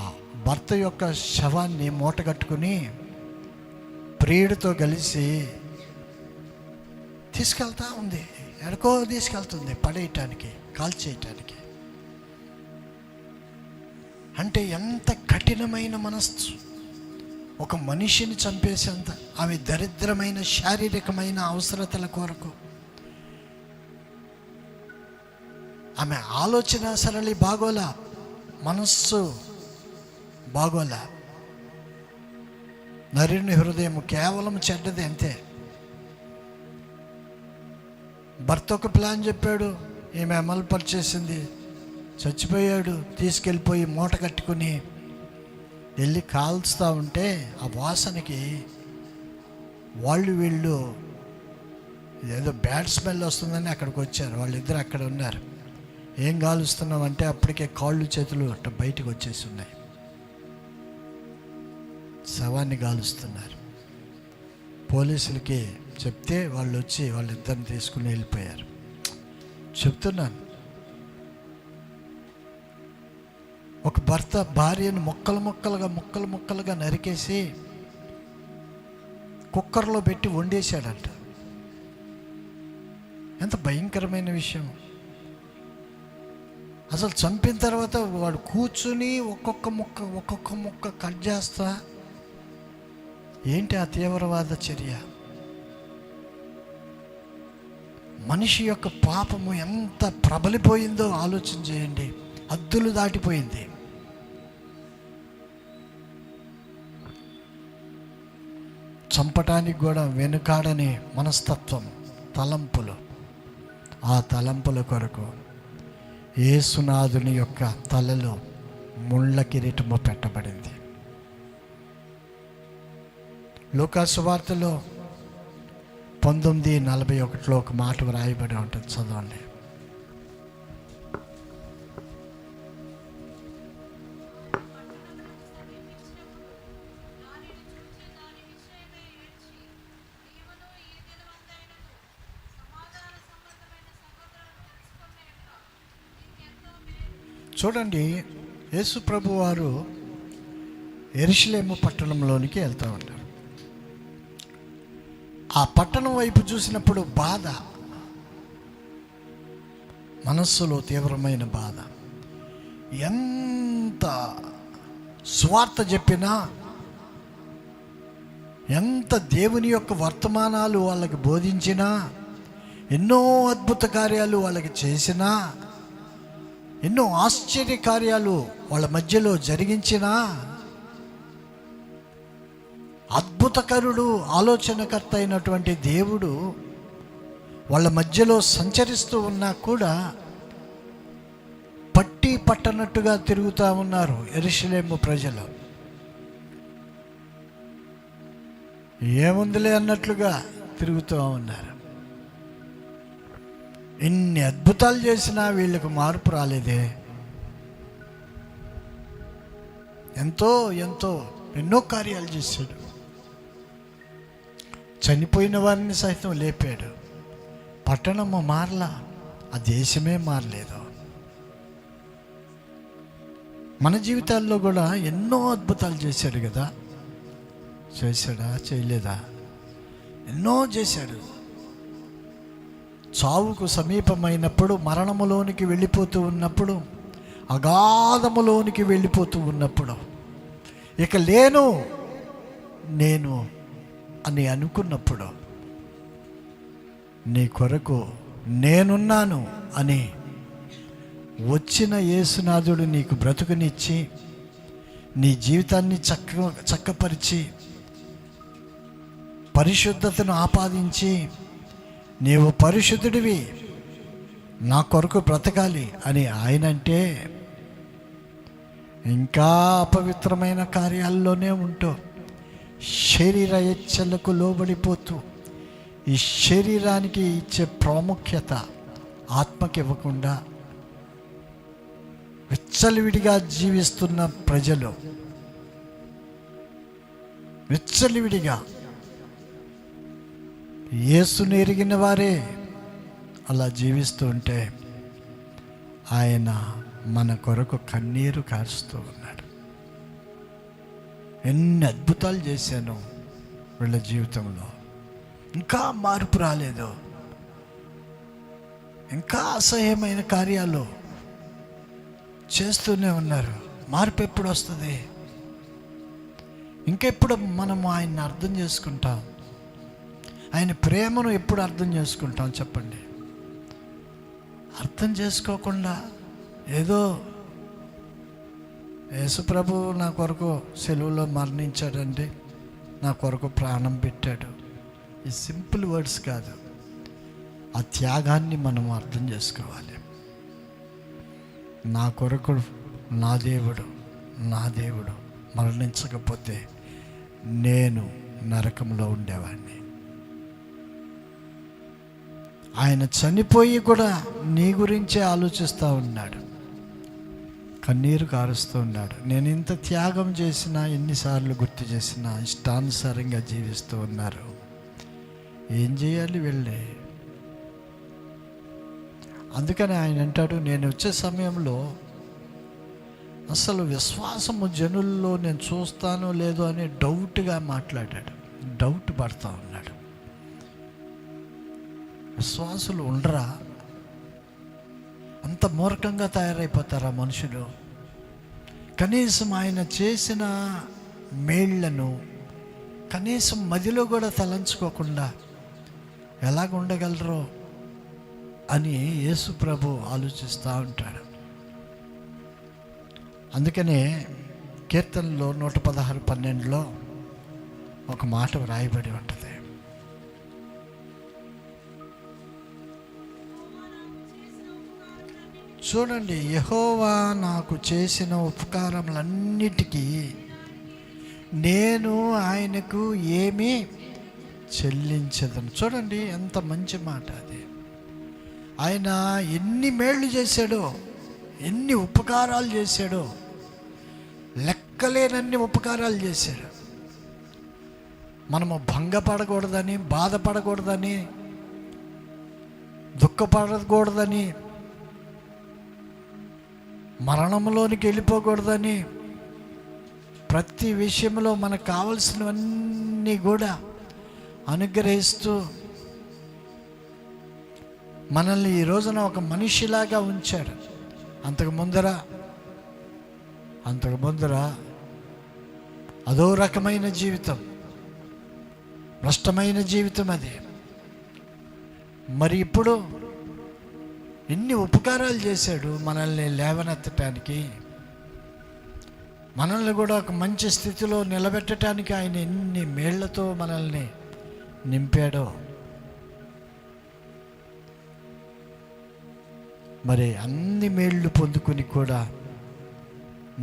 భర్త యొక్క శవాన్ని మూటగట్టుకుని ప్రియుడితో కలిసి తీసుకెళ్తా ఉంది. ఎక్కడికో తీసుకెళ్తుంది, పడేయటానికి, కాల్చేయటానికి. అంటే ఎంత కఠినమైన మనస్సు, ఒక మనిషిని చంపేసేంత ఆమె దరిద్రమైన శారీరకమైన అవసరతల కొరకు ఆమె ఆలోచన సరళి బాగోలా, మనస్సు బాగోలా. నరుని హృదయం కేవలం చెడ్డది అంతే. భర్త ఒక ప్లాన్ చెప్పాడు, ఈమె అమలు పరిచేసింది, చచ్చిపోయాడు. తీసుకెళ్ళిపోయి మూట కట్టుకుని వెళ్ళి కాల్స్తూ ఉంటే ఆ వాసనకి వీళ్ళు ఏదో బ్యాడ్ స్మెల్ వస్తుందని అక్కడికి వచ్చారు. వాళ్ళిద్దరు అక్కడ ఉన్నారు. ఏం కాలుస్తున్నామంటే అప్పటికే కాళ్ళు చేతులు అట్ట బయటకు వచ్చేసి ఉన్నాయి. శవాన్ని కాలుస్తున్నారు. పోలీసులకి చెప్తే వాళ్ళు వచ్చి వాళ్ళిద్దరిని తీసుకుని వెళ్ళిపోయారు. చెప్తున్నాను, ఒక భర్త భార్యను ముక్కలు ముక్కలుగా నరికేసి కుక్కర్లో పెట్టి వండేశాడంట. ఎంత భయంకరమైన విషయం. అసలు చంపిన తర్వాత వాడు కూర్చుని ఒక్కొక్క ముక్క కట్ చేస్తా. ఏంటి ఆ తీవ్రవాద చర్య? మనిషి యొక్క పాపము ఎంత ప్రబలిపోయిందో ఆలోచన చేయండి. హద్దులు దాటిపోయింది. చంపటానికి కూడా వెనుకాడని మనస్తత్వం, తలంపులు. ఆ తలంపుల కొరకు యేసునాథుని యొక్క తలలో ముళ్ళ కిరీటము పెట్టబడింది. లూకా సువార్తలో 19:41 ఒక మాట వ్రాయబడి ఉంటుంది, చదవండి. చూడండి, యేసు ప్రభు వారు యెరూషలేము పట్టణంలోనికి వెళ్తూ ఉంటారు. ఆ పట్టణం వైపు చూసినప్పుడు బాధ, మనస్సులో తీవ్రమైన బాధ. ఎంత స్వార్థ చెప్పినా, ఎంత దేవుని యొక్క వర్తమానాలు వాళ్ళకి బోధించినా, ఎన్నో అద్భుత కార్యాలు వాళ్ళకి చేసినా, ఎన్నో ఆశ్చర్య కార్యాలు వాళ్ళ మధ్యలో జరిగించినా, అద్భుతకరుడు, ఆలోచనకర్త అయినటువంటి దేవుడు వాళ్ళ మధ్యలో సంచరిస్తూ ఉన్నా కూడా పట్టి పట్టనట్టుగా తిరుగుతూ ఉన్నారు యెరూషలేము ప్రజలు. ఏముందిలే అన్నట్లుగా తిరుగుతూ ఉన్నారు. ఎన్ని అద్భుతాలు చేసినా వీళ్ళకు మార్పు రాలేదే. ఎన్నో కార్యాలు చేశాడు. చనిపోయిన వారిని సైతం లేపాడు. పట్టణము మారలా, ఆ దేశమే మారలేదు. మన జీవితాల్లో కూడా ఎన్నో అద్భుతాలు చేశాడు కదా. చేశాడా? చేయలేదా? ఎన్నో చేశాడు. చావుకు సమీపమైనప్పుడు, మరణములోనికి వెళ్ళిపోతూ ఉన్నప్పుడు, అగాధములోనికి వెళ్ళిపోతూ ఉన్నప్పుడు, ఇక లేను నేను అని అనుకున్నప్పుడు, నీ కొరకు నేనున్నాను అని వచ్చిన యేసునాథుడు నీకు బ్రతుకునిచ్చి, నీ జీవితాన్ని చక్కపరిచి, పరిశుద్ధతను ఆపాదించి, నీవు పరిశుద్ధుడివి, నా కొరకు బ్రతకాలి అని ఆయన అంటే, ఇంకా అపవిత్రమైన కార్యాల్లోనే ఉంటూ, శరీర ఇచ్చలకు లోబడిపోతూ, ఈ శరీరానికి ఇచ్చే ప్రాముఖ్యత ఆత్మకి ఇవ్వకుండా విచ్చలవిడిగా జీవిస్తున్న ప్రజలు, విచ్చలవిడిగా యేసుని ఎరిగిన వారే అలా జీవిస్తూ ఉంటే, ఆయన మన కొరకు కన్నీరు కారుస్తూ ఉన్నాడు. ఎన్ని అద్భుతాలు చేశాను వీళ్ళ జీవితంలో, ఇంకా మార్పు రాలేదు. ఇంకా అసహ్యమైన కార్యాలు చేస్తూనే ఉన్నారు. మార్పు ఎప్పుడు వస్తుంది? ఇంకెప్పుడు మనము ఆయన్ని అర్థం చేసుకుంటాం? ఆయన ప్రేమను ఎప్పుడు అర్థం చేసుకుంటాం చెప్పండి? అర్థం చేసుకోకుండా ఏదో యేసుప్రభు నా కొరకు సెలువులో మరణించాడండి, నా కొరకు ప్రాణం పెట్టాడు, ఈ సింపుల్ వర్డ్స్ కాదు. ఆ త్యాగాన్ని మనం అర్థం చేసుకోవాలి. నా కొరకు నా దేవుడు మరణించకపోతే నేను నరకంలో ఉండేవాడిని. ఆయన చనిపోయి కూడా నీ గురించే ఆలోచిస్తూ ఉన్నాడు, కన్నీరు కారుస్తూ ఉన్నాడు. నేను ఇంత త్యాగం చేసినా, ఎన్నిసార్లు గుర్తు చేసినా ఇష్టానుసారంగా జీవిస్తూ ఉన్నారు. ఏం చేయాలి వెళ్ళి? అందుకని ఆయన అంటాడు, నేను వచ్చే సమయంలో అసలు విశ్వాసము జనుల్లో నేను చూస్తానో లేదో అని డౌట్గా మాట్లాడాడు. డౌట్ పడతా ఉన్నాడు. విశ్వాసులు ఉండరా? అంత మూర్ఖంగా తయారైపోతారా మనుషులు? కనీసం ఆయన చేసిన మేళ్లను కనీసం మదిలో కూడా తలంచుకోకుండా ఎలాగ ఉండగలరో అని యేసు ప్రభు ఆలోచిస్తూ ఉంటాడు. అందుకనే కీర్తనలో 116:12 ఒక మాట వ్రాయబడి ఉంటుంది. చూడండి, యెహోవా నాకు చేసిన ఉపకారములన్నిటికీ నేను ఆయనకు ఏమీ చెల్లించదను. చూడండి ఎంత మంచి మాట అది. ఆయన ఎన్ని మేళ్ళు చేశాడో, ఎన్ని ఉపకారాలు చేశాడో, లెక్కలేనన్ని ఉపకారాలు చేశాడు. మనము భంగపడకూడదని, బాధపడకూడదని, దుఃఖపడకూడదని, మరణంలోనికి వెళ్ళిపోకూడదని, ప్రతి విషయంలో మనకు కావలసినవన్నీ కూడా అనుగ్రహిస్తూ మనల్ని ఈ రోజున ఒక మనిషిలాగా ఉంచాడు. అంతకు ముందర అదో రకమైన జీవితం, భ్రష్టమైన జీవితం అది. మరి ఇప్పుడు ఎన్ని ఉపకారాలు చేశాడు మనల్ని లేవనెత్తటానికి, మనల్ని కూడా ఒక మంచి స్థితిలో నిలబెట్టడానికి ఆయన ఎన్ని మేళ్లతో మనల్ని నింపాడో. మరి అన్ని మేళ్ళు పొందుకుని కూడా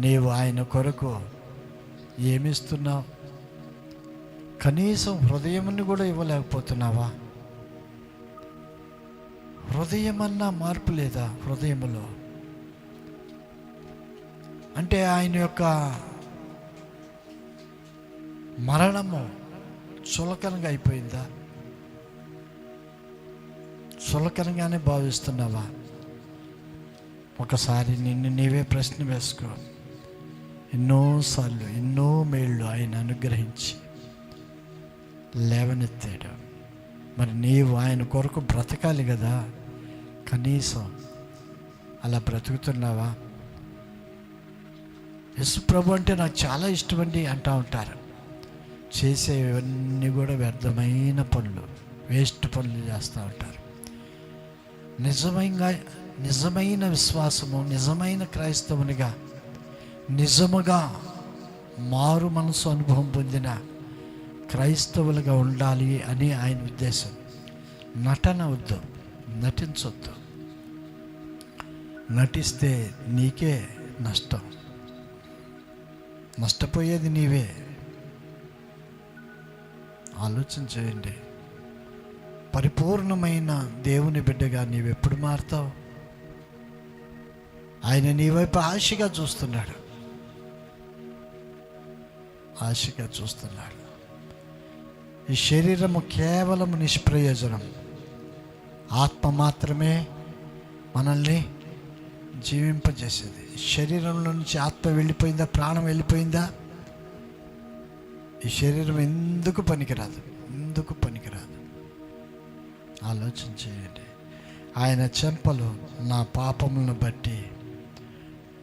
నీవు ఆయన కొరకు ఏమిస్తున్నావు? కనీసం హృదయముని కూడా ఇవ్వలేకపోతున్నావా? హృదయమన్నా మార్పు లేదా హృదయములో? అంటే ఆయన యొక్క మరణము చులకనగా అయిపోయిందా? చులకనగానే భావిస్తున్నావా? ఒకసారి నిన్ను నీవే ప్రశ్న వేసుకో. ఎన్నోసార్లు ఎన్నో మేళ్ళు ఆయన అనుగ్రహించి లేవనెత్తాడు. మరి నీవు ఆయన కొరకు బ్రతకాలి కదా, కనీసం అలా బ్రతుకుతున్నావా? యేసు ప్రభు అంటే నాకు చాలా ఇష్టమండి అంటూ ఉంటారు. చేసేవన్నీ కూడా వ్యర్థమైన పనులు, వేస్ట్ పనులు చేస్తూ ఉంటారు. నిజమైన విశ్వాసము, నిజమైన క్రైస్తవునిగా, నిజముగా మారు మనసు అనుభవం పొందిన క్రైస్తవులుగా ఉండాలి అని ఆయన ఉద్దేశం. నటన వద్దు, నటించొద్దు. నటిస్తే నీకే నష్టం, నష్టపోయేది నీవే. ఆలోచన చేయండి. పరిపూర్ణమైన దేవుని బిడ్డగా నీవెప్పుడు మారుతావు? ఆయన నీ వైపు ఆశగా చూస్తున్నాడు, ఆశగా చూస్తున్నాడు. ఈ శరీరము కేవలం నిష్ప్రయోజనం. ఆత్మ మాత్రమే మనల్ని జీవింపజేసేది. శరీరంలో నుంచి ఆత్మ వెళ్ళిపోయిందా, ప్రాణం వెళ్ళిపోయిందా, ఈ శరీరం ఎందుకు పనికిరాదు. ఆలోచన చేయండి. ఆయన చెంపలు నా పాపములను బట్టి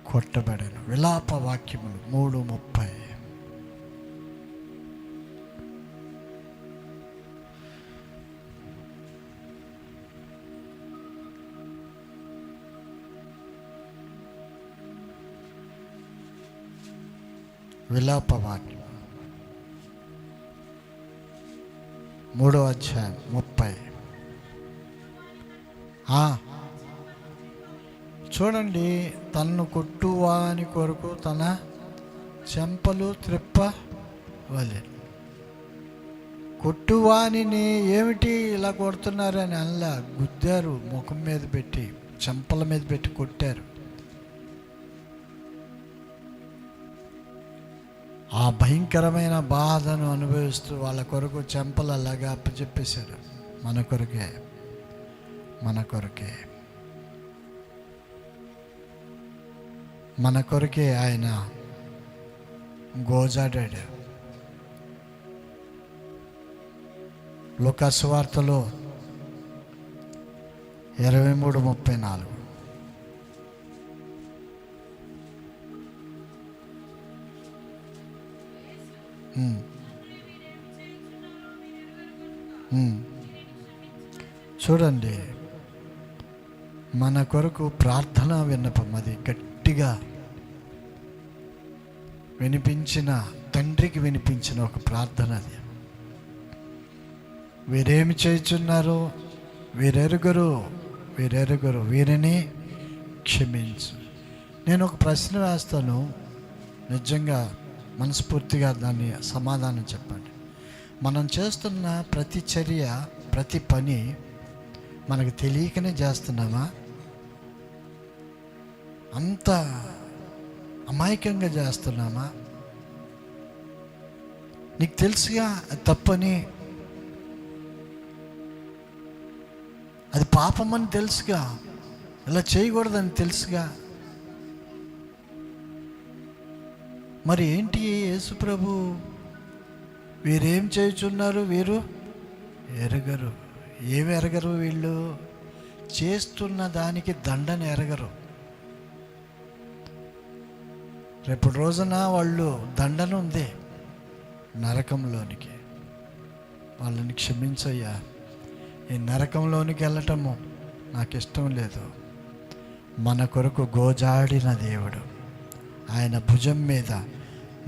కొట్టబడను. విలాప వాక్యములు 3:30. విలాపవాక్యం 3వ అధ్యాయం 30. చూడండి, తన్ను కొట్టువాని కొరకు తన చెంపలు త్రిప్పవలె. కొట్టువానిని ఏమిటి ఇలా కొడుతున్నారని అలా గుద్దారు, ముఖం మీద పెట్టి, చెంపల మీద పెట్టి కొట్టారు. ఆ భయంకరమైన బాధను అనుభవిస్తూ వాళ్ళ కొరకు చెంపలు అలాగా అప్పచెప్పేశారు. మన కొరకే ఆయన గోజాడాడు. లూకా సువార్తలో 23:34. చూడండి, మన కొరకు ప్రార్థన విన్నపం అది గట్టిగా వినిపించిన, తండ్రికి వినిపించిన ఒక ప్రార్థన అది. వీరేమి చేయుచున్నారో వీరెరుగరు, వీరిని క్షమించు. నేను ఒక ప్రశ్న వేస్తాను, నిజంగా మనస్ఫూర్తిగా దాన్ని సమాధానం చెప్పండి. మనం చేస్తున్న ప్రతి చర్య, ప్రతి పని మనకు తెలియకనే చేస్తున్నామా? అంత అమాయకంగా చేస్తున్నామా? నీకు తెలుసుగా అది తప్పని, అది పాపమని తెలుసుగా, ఇలా చేయకూడదని తెలుసుగా. మరి ఏంటి యేసు ప్రభు, వీరేం చేయుచున్నారు, వీరు ఎరగరు. ఏమి ఎరగరు? వీళ్ళు చేస్తున్న దానికి దండన ఎరగరు. రేపు రోజున వాళ్ళు దండన ఉంది నరకంలోనికి. వాళ్ళని క్షమించయ్యా, ఈ నరకంలోనికి వెళ్ళటము నాకు ఇష్టం లేదు. మన కొరకు గోజాడిన దేవుడు, ఆయన భుజం మీద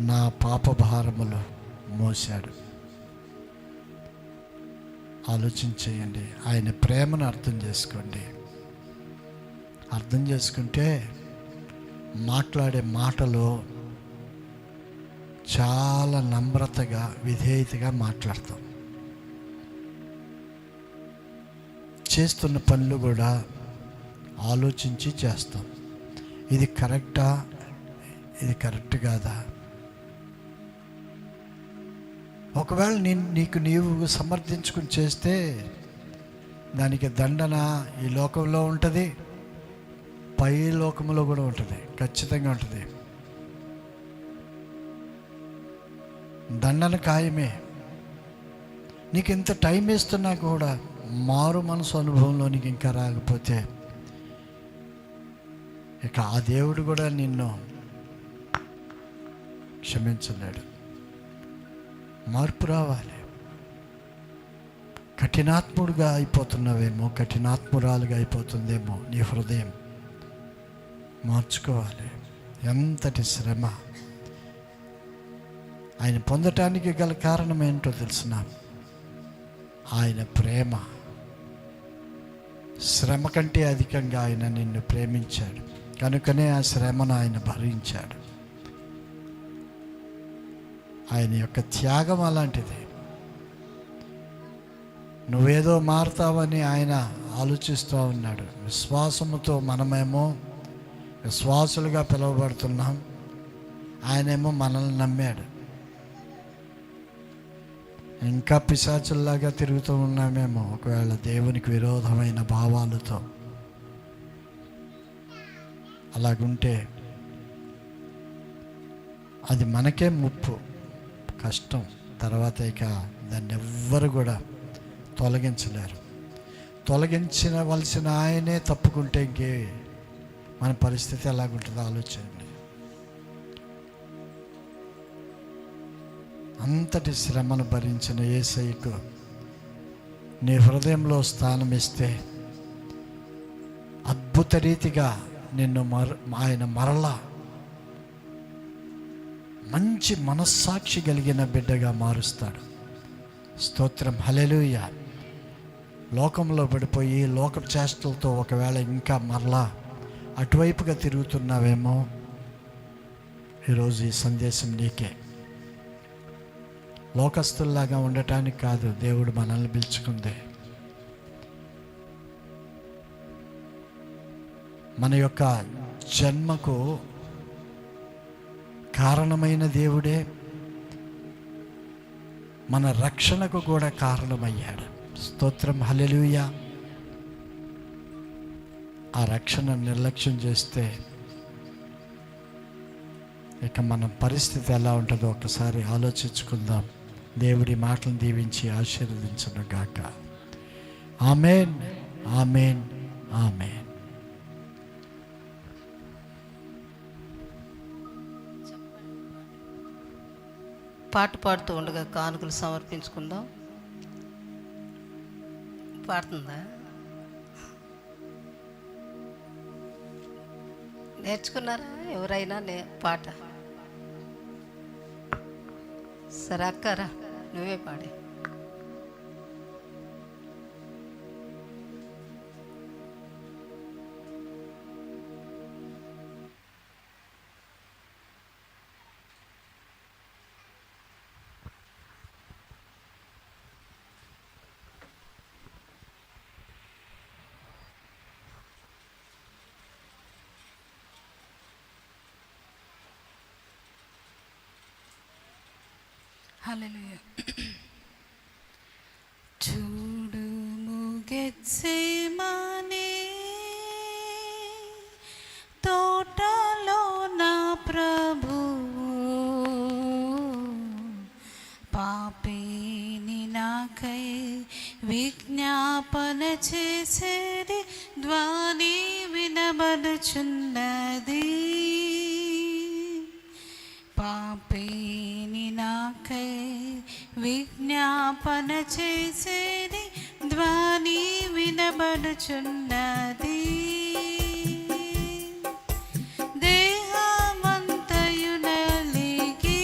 నా పాప భారములు మోశాడు. ఆలోచించేయండి, ఆయన ప్రేమను అర్థం చేసుకోండి. అర్థం చేసుకుంటే మాట్లాడే మాటలో చాలా నమ్రతగా, విధేయతగా మాట్లాడతాం. చేస్తున్న పనులు కూడా ఆలోచించి చేస్తాం. ఇది కరెక్టా, ఇది కరెక్ట్ కాదా? ఒకవేళ నీవు సమర్థించుకుని చేస్తే దానికి దండన ఈ లోకంలో ఉంటుంది, పై లోకంలో కూడా ఉంటుంది, ఖచ్చితంగా ఉంటుంది. దండన ఖాయమే. నీకు ఎంత టైం ఇస్తున్నా కూడా మారు మనసు అనుభవంలోనికి ఇంకా రాకపోతే ఇక ఆ దేవుడు కూడా నిన్ను క్షమించలేడు. మార్పు రావాలి. కఠినాత్ముడుగా అయిపోతున్నావేమో, కఠినాత్మురాలుగా అయిపోతుందేమో నీ హృదయం. మార్చుకోవాలి. ఎంతటి శ్రమ! ఆయన పొందటానికి గల కారణం ఏంటో తెలిసిన, ఆయన ప్రేమ. శ్రమ కంటే అధికంగా ఆయన నిన్ను ప్రేమించాడు కనుకనే ఆ శ్రమను ఆయన భరించాడు. ఆయన యొక్క త్యాగం అలాంటిది. నువ్వేదో మారుతావని ఆయన ఆలోచిస్తూ ఉన్నాడు. విశ్వాసముతో మనమేమో విశ్వాసులుగా పిలువబడుతున్నాం, ఆయనేమో మనల్ని నమ్మాడు. ఇంకా పిశాచుల్లాగా తిరుగుతూ ఉన్నామేమో ఒకవేళ దేవునికి విరోధమైన భావాలతో. అలాగుంటే అది మనకే ముప్పు, కష్టం. తర్వాత ఇక దాన్ని ఎవ్వరు కూడా తొలగించలేరు. తొలగించవలసిన ఆయనే తప్పుకుంటే ఇంకే మన పరిస్థితి ఎలాగుంటుందో ఆలోచించండి. అంతటి శ్రమను భరించిన యేసయ్యకు నీ హృదయంలో స్థానం ఇస్తే అద్భుత రీతిగా నిన్ను ఆయన మరలా మంచి మనస్సాక్షి కలిగిన బిడ్డగా మారుస్తాడు. స్తోత్రం, హల్లెలూయా. లోకంలో పడిపోయి లోక చేష్టలతో ఒకవేళ ఇంకా మరలా అటువైపుగా తిరుగుతున్నావేమో, ఈరోజు ఈ సందేశం నీకే. లోకస్తుల్లాగా ఉండటానికి కాదు దేవుడు మనల్ని పిలుచుకుంది. మన యొక్క జన్మకు కారణమైన దేవుడే మన రక్షణకు కూడా కారణమయ్యాడు. స్తోత్రం, హల్లెలూయా. ఆ రక్షణ నిర్లక్ష్యం చేస్తే ఇక మన పరిస్థితి ఎలా ఉంటుందో ఒకసారి ఆలోచించుకుందాం. దేవుడి మాటలను దీవించి ఆశీర్వదించును గాక. ఆమేన్, ఆమేన్, ఆమేన్. పాట పాడుతూ ఉండగా కానుకలు సమర్పించుకుందాం. పాడుతుందా? నేర్చుకున్నారా ఎవరైనా పాట? సరే అక్కరా, నువ్వే పాడే. హల్లెలూయా. చూడుము గెత్సేమనే తోటలో నా ప్రభువు పాపిని నాకై విజ్ఞాపన చేసేది ధ్వని వినబడుచున్నది. పాపిని నాకై విజ్ఞాపన చేసేది ధ్వని వినబడుచున్నది. దేహమంతయు నలిగి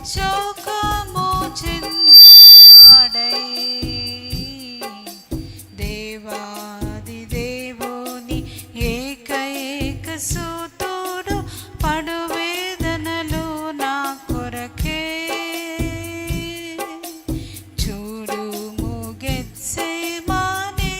శోకము చెందాడై దేవాది దేవుని ఏకైక సూతుడు పడు వేదనలు నా కొరకే. చూడుము గెత్సేమనే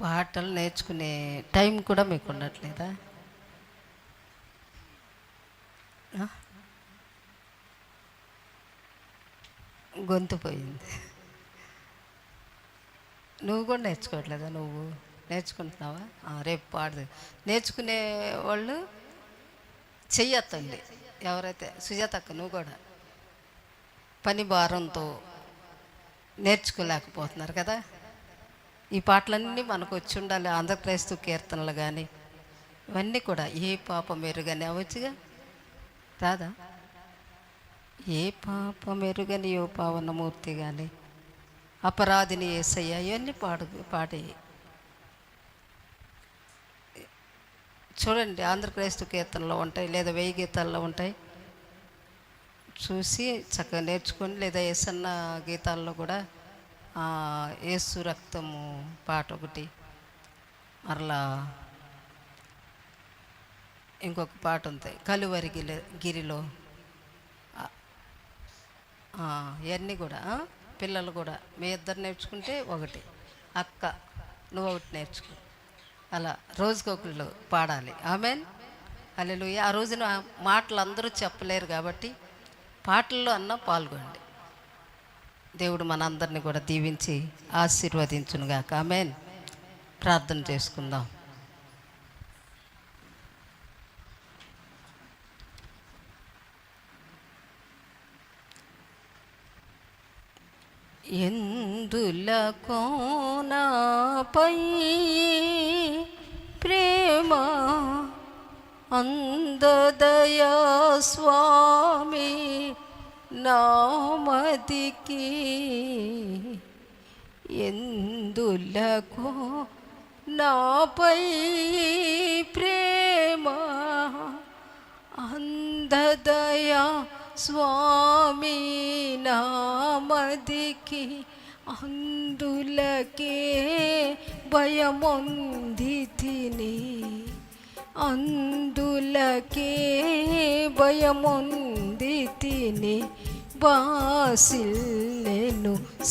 పాటలు నేర్చుకునే టైం కూడా మీకు ఉండట్లేదా? గొంతు పోయింది. నువ్వు కూడా నేర్చుకోవట్లేదా? నువ్వు నేర్చుకుంటున్నావా? రేపు పాడదు. నేర్చుకునే వాళ్ళు చెయ్యొద్దండి. ఎవరైతే సుజాతక్క, నువ్వు కూడా పని భారంతో నేర్చుకోలేకపోతున్నారు కదా. ఈ పాటలన్నీ మనకు వచ్చి ఉండాలి. ఆంధ్రప్రదేశ్ కీర్తనలు కానీ ఇవన్నీ కూడా. ఏ పాప మెరుగని అవచ్చుగా, రాదా? ఏ పాప మెరుగని యో పావనమూర్తి కానీ, అపరాధిని యేసయ్య, ఇవన్నీ పాడే చూడండి. ఆంధ్రప్రదేశ్ కీర్తనలో ఉంటాయి, లేదా 1000 గీతాల్లో ఉంటాయి. చూసి చక్కగా నేర్చుకొని, లేదా యేసన్న గీతాల్లో కూడా యేసు రక్తము పాట ఒకటి, మరలా ఇంకొక పాట ఉంది కలువరి గిరిలో. ఇవన్నీ కూడా పిల్లలు కూడా మీ ఇద్దరు నేర్చుకుంటే ఒకటి, అక్క నువ్వు ఒకటి నేర్చుకో. అలా రోజుకొకళ్ళు పాడాలి. ఆమెన్, హల్లెలూయా. ఆ రోజున మాటలు అందరూ చెప్పలేరు కాబట్టి పాటల్లో అన్నా పాల్గొండి. దేవుడు మనందరినీ కూడా దీవించి ఆశీర్వదించునుగాక. ఆమెన్. ప్రార్థన చేసుకుందాం. ఎందులకో నాపై ప్రేమ అందదయా స్వామి నామదికి, ఎందులకో నాపై ప్రేమ అందదయా స్వామి నామదికి, అందులకే భయమొందితిని, అందులకే భయమొందితిని, బాసిల్లెను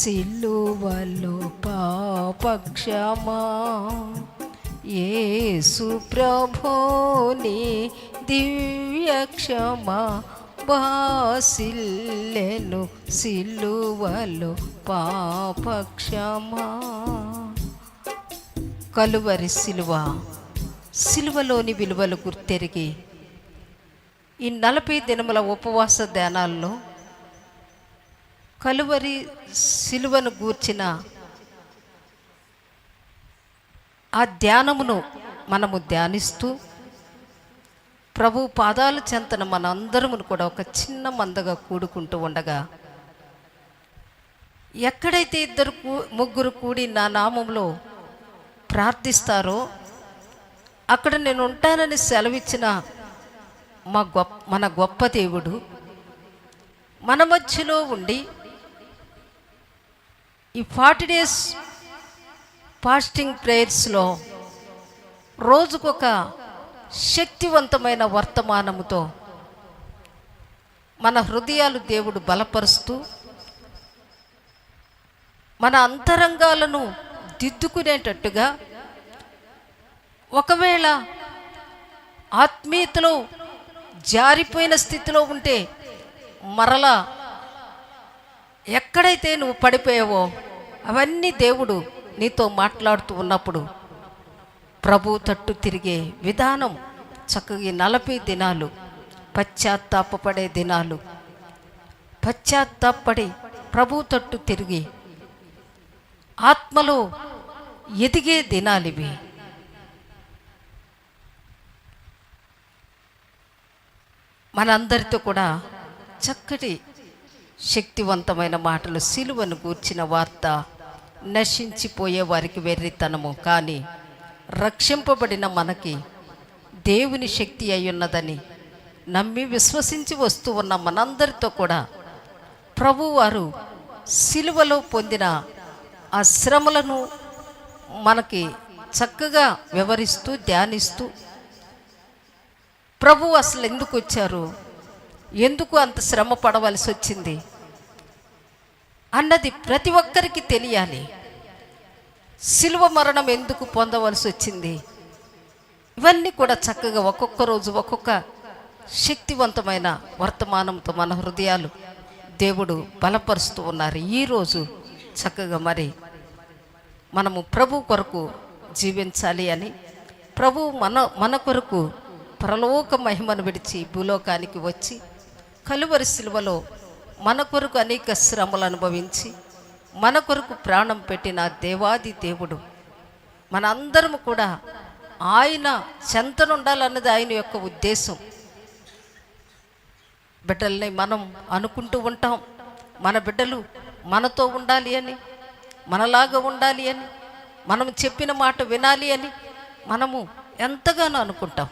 సిలువలో పాపక్షమా, యేసు ప్రభుని దివ్యక్షమా, బాసిల్లెను సిలువలో పాపక్షమా. కలువరి సిలువలోని విలువలు గుర్తెరిగి ఈ 40 దినముల ఉపవాస ధ్యానాల్లో కలువరి సిలువను గూర్చిన ఆ ధ్యానమును మనము ధ్యానిస్తూ ప్రభు పాదాల చెంతన మనందరము కూడా ఒక చిన్న మందగా కూడుకుంటూ ఉండగా, ఎక్కడైతే 2-3 కూడి నా నామంలో ప్రార్థిస్తారో అక్కడ నేను ఉంటానని సెలవిచ్చిన మన గొప్ప దేవుడు మన మధ్యలో ఉండి ఈ 40 days ఫాస్టింగ్ ప్రేయర్స్లో రోజుకొక శక్తివంతమైన వర్తమానముతో మన హృదయాలు దేవుడు బలపరుస్తూ మన అంతరంగాలను దిద్దుకునేటట్టుగా, ఒకవేళ ఆత్మీయతలో జారిపోయిన స్థితిలో ఉంటే మరలా ఎక్కడైతే నువ్వు పడిపోయావో అవన్నీ దేవుడు నీతో మాట్లాడుతూ ఉన్నప్పుడు ప్రభు తట్టు తిరిగే విధానం చక్కగా 40 దినాలు పశ్చాత్తాపపడే దినాలు, పశ్చాత్తాపడి ప్రభు తట్టు తిరిగి ఆత్మలో ఎదిగే దినాలివి. మనందరితో కూడా చక్కటి శక్తివంతమైన మాటలు. సిలువను గూర్చిన వార్త నశించిపోయే వారికి వెర్రితనము, కానీ రక్షింపబడిన మనకి దేవుని శక్తి అయ్యున్నదని నమ్మి విశ్వసించి వస్తూ ఉన్న మనందరితో కూడా ప్రభువారు సిలువలో పొందిన ఆ శ్రమలను మనకి చక్కగా వివరిస్తూ ధ్యానిస్తూ, ప్రభు అసలు ఎందుకు వచ్చారు, ఎందుకు అంత శ్రమ పడవలసి వచ్చింది అన్నది ప్రతి ఒక్కరికి తెలియాలి. శిలువ మరణం ఎందుకు పొందవలసి వచ్చింది? ఇవన్నీ కూడా చక్కగా ఒక్కొక్క రోజు ఒక్కొక్క శక్తివంతమైన వర్తమానంతో మన హృదయాలు దేవుడు బలపరుస్తూ ఉన్నారు. ఈరోజు చక్కగా మరి మనము ప్రభు కొరకు జీవించాలి అని, ప్రభు మన కొరకు పరలోక మహిమను విడిచి భూలోకానికి వచ్చి కలువరి శిలువలో మన కొరకు అనేక శ్రమలు అనుభవించి మన కొరకు ప్రాణం పెట్టిన దేవాది దేవుడు మన అందరం కూడా ఆయన చెంతనుండాలన్నది ఆయన యొక్క ఉద్దేశం. బిడ్డల్ని మనం అనుకుంటూ ఉంటాం, మన బిడ్డలు మనతో ఉండాలి అని, మనలాగా ఉండాలి అని, మనం చెప్పిన మాట వినాలి అని మనము ఎంతగానో అనుకుంటాం.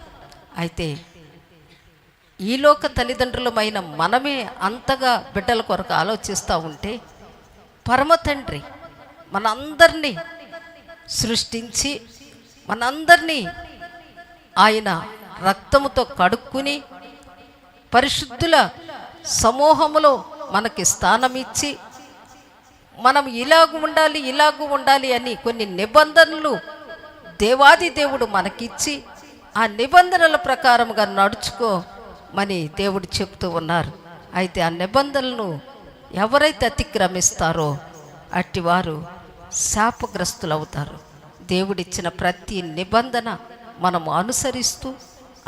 అయితే ఈలోక తల్లిదండ్రులమైన మనమే అంతగా బిడ్డల కొరకు ఆలోచిస్తూ ఉంటే, పరమ తండ్రి మనందరినీ సృష్టించి మనందరినీ ఆయన రక్తముతో కడుక్కుని పరిశుద్ధుల సమూహములో మనకి స్థానం ఇచ్చి మనం ఇలాగూ ఉండాలి అని కొన్ని నిబంధనలు దేవాది దేవుడు మనకిచ్చి ఆ నిబంధనల ప్రకారముగా నడుచుకోమని దేవుడు చెప్తూ ఉన్నారు. అయితే ఆ నిబంధనలను ఎవరైతే అతిక్రమిస్తారో అట్టివారు శాపగ్రస్తులు అవుతారు. దేవుడిచ్చిన ప్రతి నిబంధన మనము అనుసరిస్తూ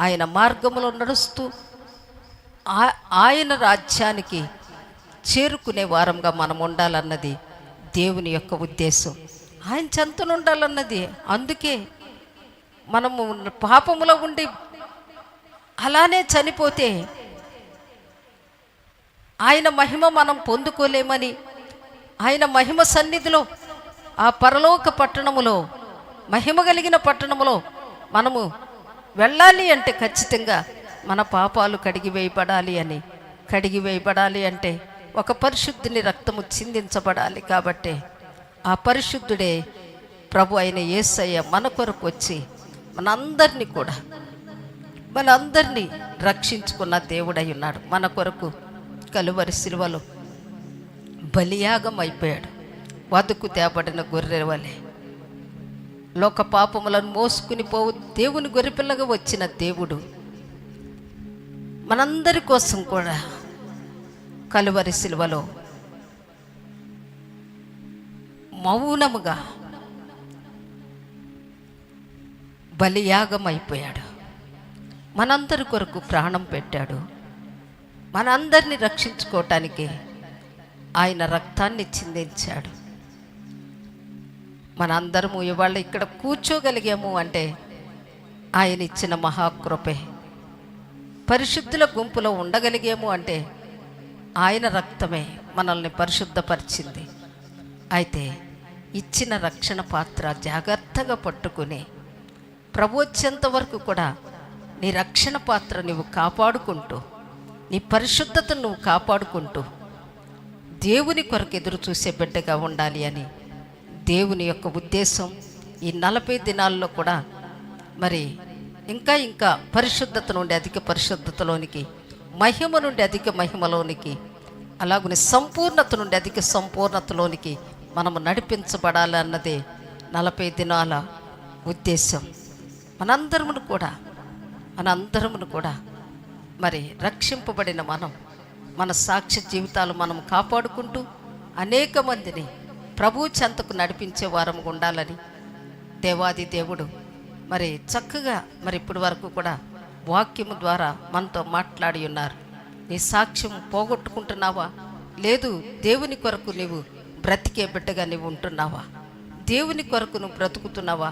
ఆయన మార్గంలో నడుస్తూ ఆయన రాజ్యానికి చేరుకునే వారంగా మనం ఉండాలన్నది దేవుని యొక్క ఉద్దేశం. ఆయన చెంతను ఉండాలన్నది. అందుకే మనము పాపములో ఉండి అలానే చనిపోతే ఆయన మహిమ మనం పొందుకోలేమని, ఆయన మహిమ సన్నిధిలో ఆ పరలోక పట్టణములో మహిమ కలిగిన పట్టణములో మనము వెళ్ళాలి అంటే ఖచ్చితంగా మన పాపాలు కడిగి వేయబడాలి అంటే ఒక పరిశుద్ధుని రక్తము చిందించబడాలి. కాబట్టి ఆ పరిశుద్ధుడే ప్రభు అయిన యేసయ్య మన కొరకు వచ్చి మనందరినీ రక్షించుకున్న దేవుడై ఉన్నాడు. మన కొరకు కలువరి శిలువలో బలియాగం అయిపోయాడు. వధకు తేబడిన గొర్రె వలె లోక పాపములను మోసుకుని పోవు దేవుని గొర్రెపిల్లగా వచ్చిన దేవుడు మనందరి కోసం కూడా కలువరి శిలువలో మౌనముగా బలియాగం అయిపోయాడు. మనందరి కొరకు ప్రాణం పెట్టాడు. మనందరినీ రక్షించుకోవటానికి ఆయన రక్తాన్ని చిందించాడు. మనందరము ఇవాళ ఇక్కడ కూర్చోగలిగాము అంటే ఆయన ఇచ్చిన మహాకృపే. పరిశుద్ధుల గుంపులో ఉండగలిగాము అంటే ఆయన రక్తమే మనల్ని పరిశుద్ధపరిచింది. అయితే ఇచ్చిన రక్షణ పాత్ర జాగ్రత్తగా పట్టుకుని ప్రభు వచ్చేంత వరకు కూడా నీ రక్షణ పాత్ర నువ్వు కాపాడుకుంటూ, నీ పరిశుద్ధతను నువ్వు కాపాడుకుంటూ దేవుని కొరకు ఎదురు చూసే బిడ్డగా ఉండాలి అని దేవుని యొక్క ఉద్దేశం. ఈ 40 దినాల్లో కూడా మరి ఇంకా పరిశుద్ధత నుండి అధిక పరిశుద్ధతలోనికి, మహిమ నుండి అధిక మహిమలోనికి, అలాగనే సంపూర్ణత నుండి అధిక సంపూర్ణతలోనికి మనము నడిపించబడాలి అన్నదే 40 దినాల ఉద్దేశం. మనందరమును కూడా మరి రక్షింపబడిన మన సాక్ష్య జీవితాలు మనం కాపాడుకుంటూ అనేక మందిని ప్రభు చెంతకు నడిపించే వారం ఉండాలని దేవాది దేవుడు మరి చక్కగా మరి ఇప్పటి వరకు కూడా వాక్యము ద్వారా మనతో మాట్లాడి ఉన్నారు. నీ సాక్ష్యం పోగొట్టుకుంటున్నావా? లేదు, దేవుని కొరకు నీవు బ్రతికే బిడ్డగా నీవు ఉంటున్నావా? దేవుని కొరకు నువ్వు బ్రతుకుతున్నావా?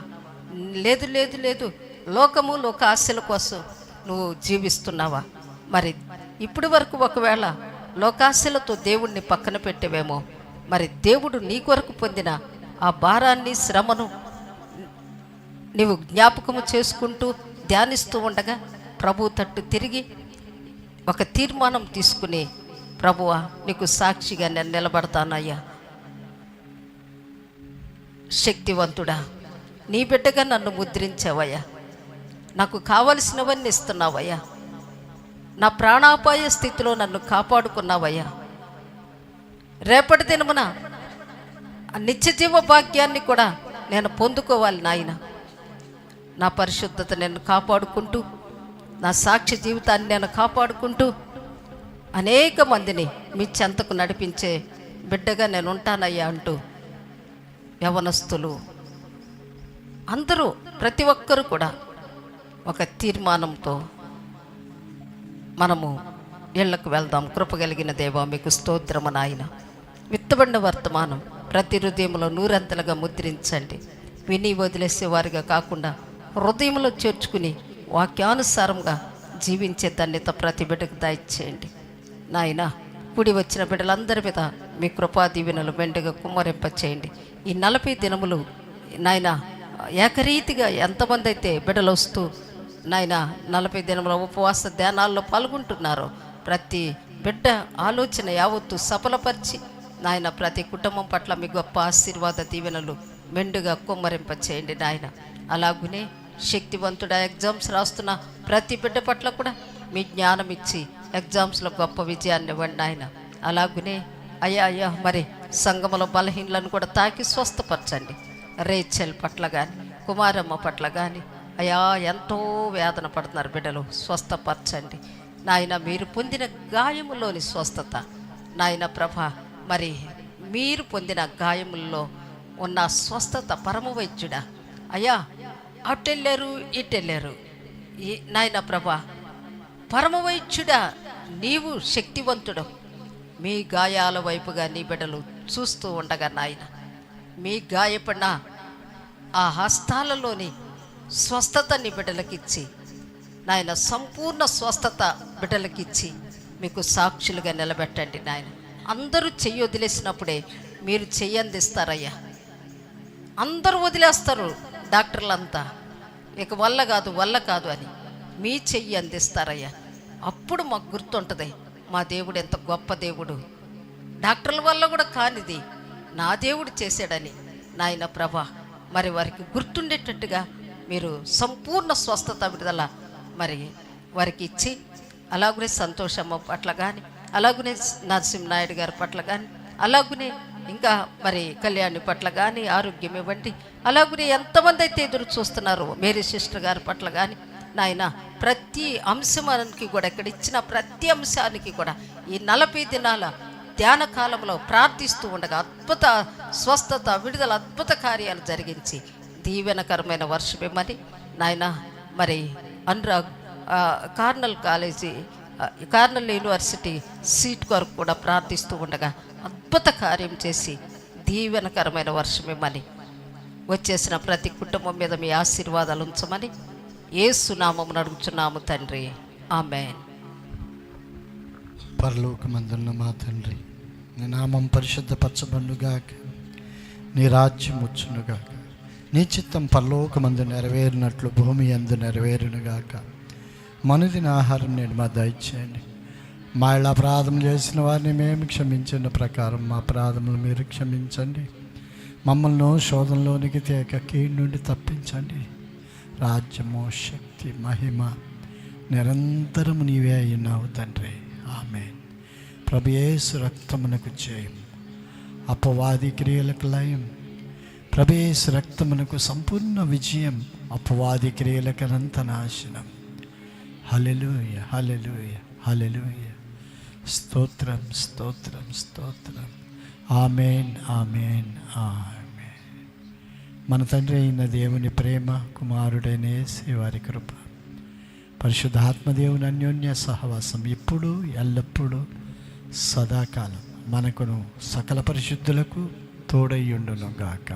లేదు, లోకము లోక ఆశల కోసం నువ్వు జీవిస్తున్నావా? మరి ఇప్పటి వరకు ఒకవేళ లోకాశలతో దేవుణ్ణి పక్కన పెట్టేవేమో. మరి దేవుడు నీ కొరకు పొందిన ఆ భారాన్ని, శ్రమను నీవు జ్ఞాపకము చేసుకుంటూ ధ్యానిస్తూ ఉండగా ప్రభు తట్టు తిరిగి ఒక తీర్మానం తీసుకుని, ప్రభువా నీకు సాక్షిగా నేను నిలబడతానయ్యా, శక్తివంతుడా నీ బిడ్డగా నన్ను ముద్రించావయ్యా, నాకు కావలసినవన్నీ ఇస్తున్నావయ్యా, నా ప్రాణాపాయ స్థితిలో నన్ను కాపాడుకున్నావయ్యా, రేపటి దినమున నిత్య జీవ భాగ్యాన్ని కూడా నేను పొందుకోవాలి నాయన. నా పరిశుద్ధత నేను కాపాడుకుంటూ, నా సాక్షి జీవితాన్ని నేను కాపాడుకుంటూ అనేక మందిని మీ చెంతకు నడిపించే బిడ్డగా నేను ఉంటానయ్యా అంటూ యవనస్తులు అందరూ ప్రతి ఒక్కరూ కూడా ఒక తీర్మానంతో మనము ఇళ్లకు వెళ్దాం. కృపగలిగిన దేవా మీకు స్తోత్రము నాయన. విత్తబడిన వర్తమానం ప్రతి హృదయంలో నూరంతలుగా ముద్రించండి. విని వదిలేసే వారిగా కాకుండా హృదయంలో చేర్చుకుని వాక్యానుసారంగా జీవించే ధన్యత ప్రతి బిడ్డకు దయచేయండి నాయన. కూడి వచ్చిన బిడ్డలందరి మీద మీ కృపా దీవెనలు మెండుగా కుమ్మరింప చేయండి. ఈ 40 దినములు నాయన ఏకరీతిగా ఎంతమంది అయితే బిడ్డలు వస్తూ నాయన 40 దినముల ఉపవాస ధ్యానాల్లో పాల్గొంటున్నారో ప్రతి బిడ్డ ఆలోచన యావత్తు సఫలపరిచి నాయన ప్రతి కుటుంబం పట్ల మీ గొప్ప ఆశీర్వాద దీవెనలు మెండుగా కుమ్మరింప చేయండి నాయన. అలాగునే శక్తివంతుడా ఎగ్జామ్స్ రాస్తున్న ప్రతి బిడ్డ పట్ల కూడా మీ జ్ఞానం ఇచ్చి ఎగ్జామ్స్లో గొప్ప విజయాన్ని ఇవ్వండి ఆయన. అలాగునే అయ్యా మరి సంఘములో బలహీనలను కూడా తాకి స్వస్థపరచండి. రేచెల్ పట్ల కానీ కుమారమ్మ పట్ల కానీ అయ్యా ఎంతో వేదన పడుతున్నారు బిడ్డలు, స్వస్థపరచండి నాయన. మీరు పొందిన గాయములోని స్వస్థత నాయన ప్రభ, మరి మీరు పొందిన గాయముల్లో ఉన్న స్వస్థత పరమ వైద్యుడా అయ్యా. అటెళ్ళారు ఇటెళ్ళారు నాయన ప్రభ, పరమ వైద్యుడా నీవు శక్తివంతుడు. మీ గాయాల వైపుగా నీ బిడ్డలు చూస్తూ ఉండగా నాయన, మీ గాయపడిన ఆ హస్తాలలోని స్వస్థత నీ బిడ్డలకిచ్చి నాయన, సంపూర్ణ స్వస్థత బిడ్డలకిచ్చి మీకు సాక్షులుగా నిలబెట్టండి నాయన. అందరూ చెయ్యి వదిలేసినప్పుడే మీరు చెయ్యి అందిస్తారయ్యా. అందరూ వదిలేస్తారు డాక్టర్లంతా, ఇక వల్ల కాదు అని మీ చెయ్యి అందిస్తారయ్యా. అప్పుడు మాకు గుర్తుంటుంది మా దేవుడు ఎంత గొప్ప దేవుడు, డాక్టర్ల వల్ల కూడా కానిది నా దేవుడు చేశాడని నాయన ప్రభా. మరి వారికి గుర్తుండేటట్టుగా మీరు సంపూర్ణ స్వస్థత విడుదల మరి వారికి ఇచ్చి, అలాగనే సంతోషమ్మ పట్ల కానీ, అలాగనే నరసింహనాయుడు గారి పట్ల కానీ, అలాగనే ఇంకా మరి కళ్యాణి పట్ల కానీ ఆరోగ్యం ఇవ్వండి. అలాగనే ఎంతమంది అయితే ఎదురు చూస్తున్నారో మేరీ సిస్టర్ గారి పట్ల కానీ నాయన, ప్రతి అంశానికి కూడా ఇక్కడ ఇచ్చిన ప్రతి అంశానికి కూడా ఈ 40 దినాల ధ్యాన కాలంలో ప్రార్థిస్తూ ఉండగా అద్భుత స్వస్థత విడుదల అద్భుత కార్యాలు జరిగించి దీవెనకరమైన వర్షమేమని నాయన. మరి అనురాగ్ కార్నల్ యూనివర్సిటీ సీట్ కొరకు కూడా ప్రార్థిస్తూ ఉండగా అద్భుత కార్యం చేసి దీవెనకరమైన వర్షమేమని, వచ్చేసిన ప్రతి కుటుంబం మీద మీ ఆశీర్వాదాలు ఉంచమని యేసు నామమున అడుగుచున్నాము తండ్రి, ఆమేన్. పరలోకమందున్న మా తండ్రి, నీ నామం పరిశుద్ధపరచబడునుగాక, నీ రాజ్యం వచ్చునుగాక, నీ చిత్తం పరలోకమందు నెరవేరినట్లు భూమి యందు నెరవేరునుగాక. మనుదిన ఆహారం నేడు మా దయచేయండి. మా ఇళ్ళ అపరాధం చేసిన వారిని మేము క్షమించిన ప్రకారం మా అపరాధములు మీరు క్షమించండి. మమ్మల్ని శోధనలోనికి తేక కీడు నుండి తప్పించండి. రాజ్యము, శక్తి, మహిమ నిరంతరము నీవే అయినావు తండ్రి, ఆమేన్. ప్రభు యేసు రక్తమునకు జయం, అపవాది క్రియలకు లయం. ప్రభు యేసు రక్తమునకు సంపూర్ణ విజయం, అపవాది క్రియలకు అనంత నాశనం. హల్లెలూయ, హల్లెలూయ, హల్లెలూయ. స్తోత్రం, స్తోత్రం, స్తోత్రం. ఆమేన్, ఆమేన్, ఆమేన్. మన తండ్రి అయిన దేవుని ప్రేమ, కుమారుడైన యేసు వారి కృప, పరిశుద్ధాత్మదేవుని అన్యోన్య సహవాసం ఇప్పుడు ఎల్లప్పుడూ సదాకాలం మనకును సకల పరిశుద్ధులకు తోడయ్యుండును గాక.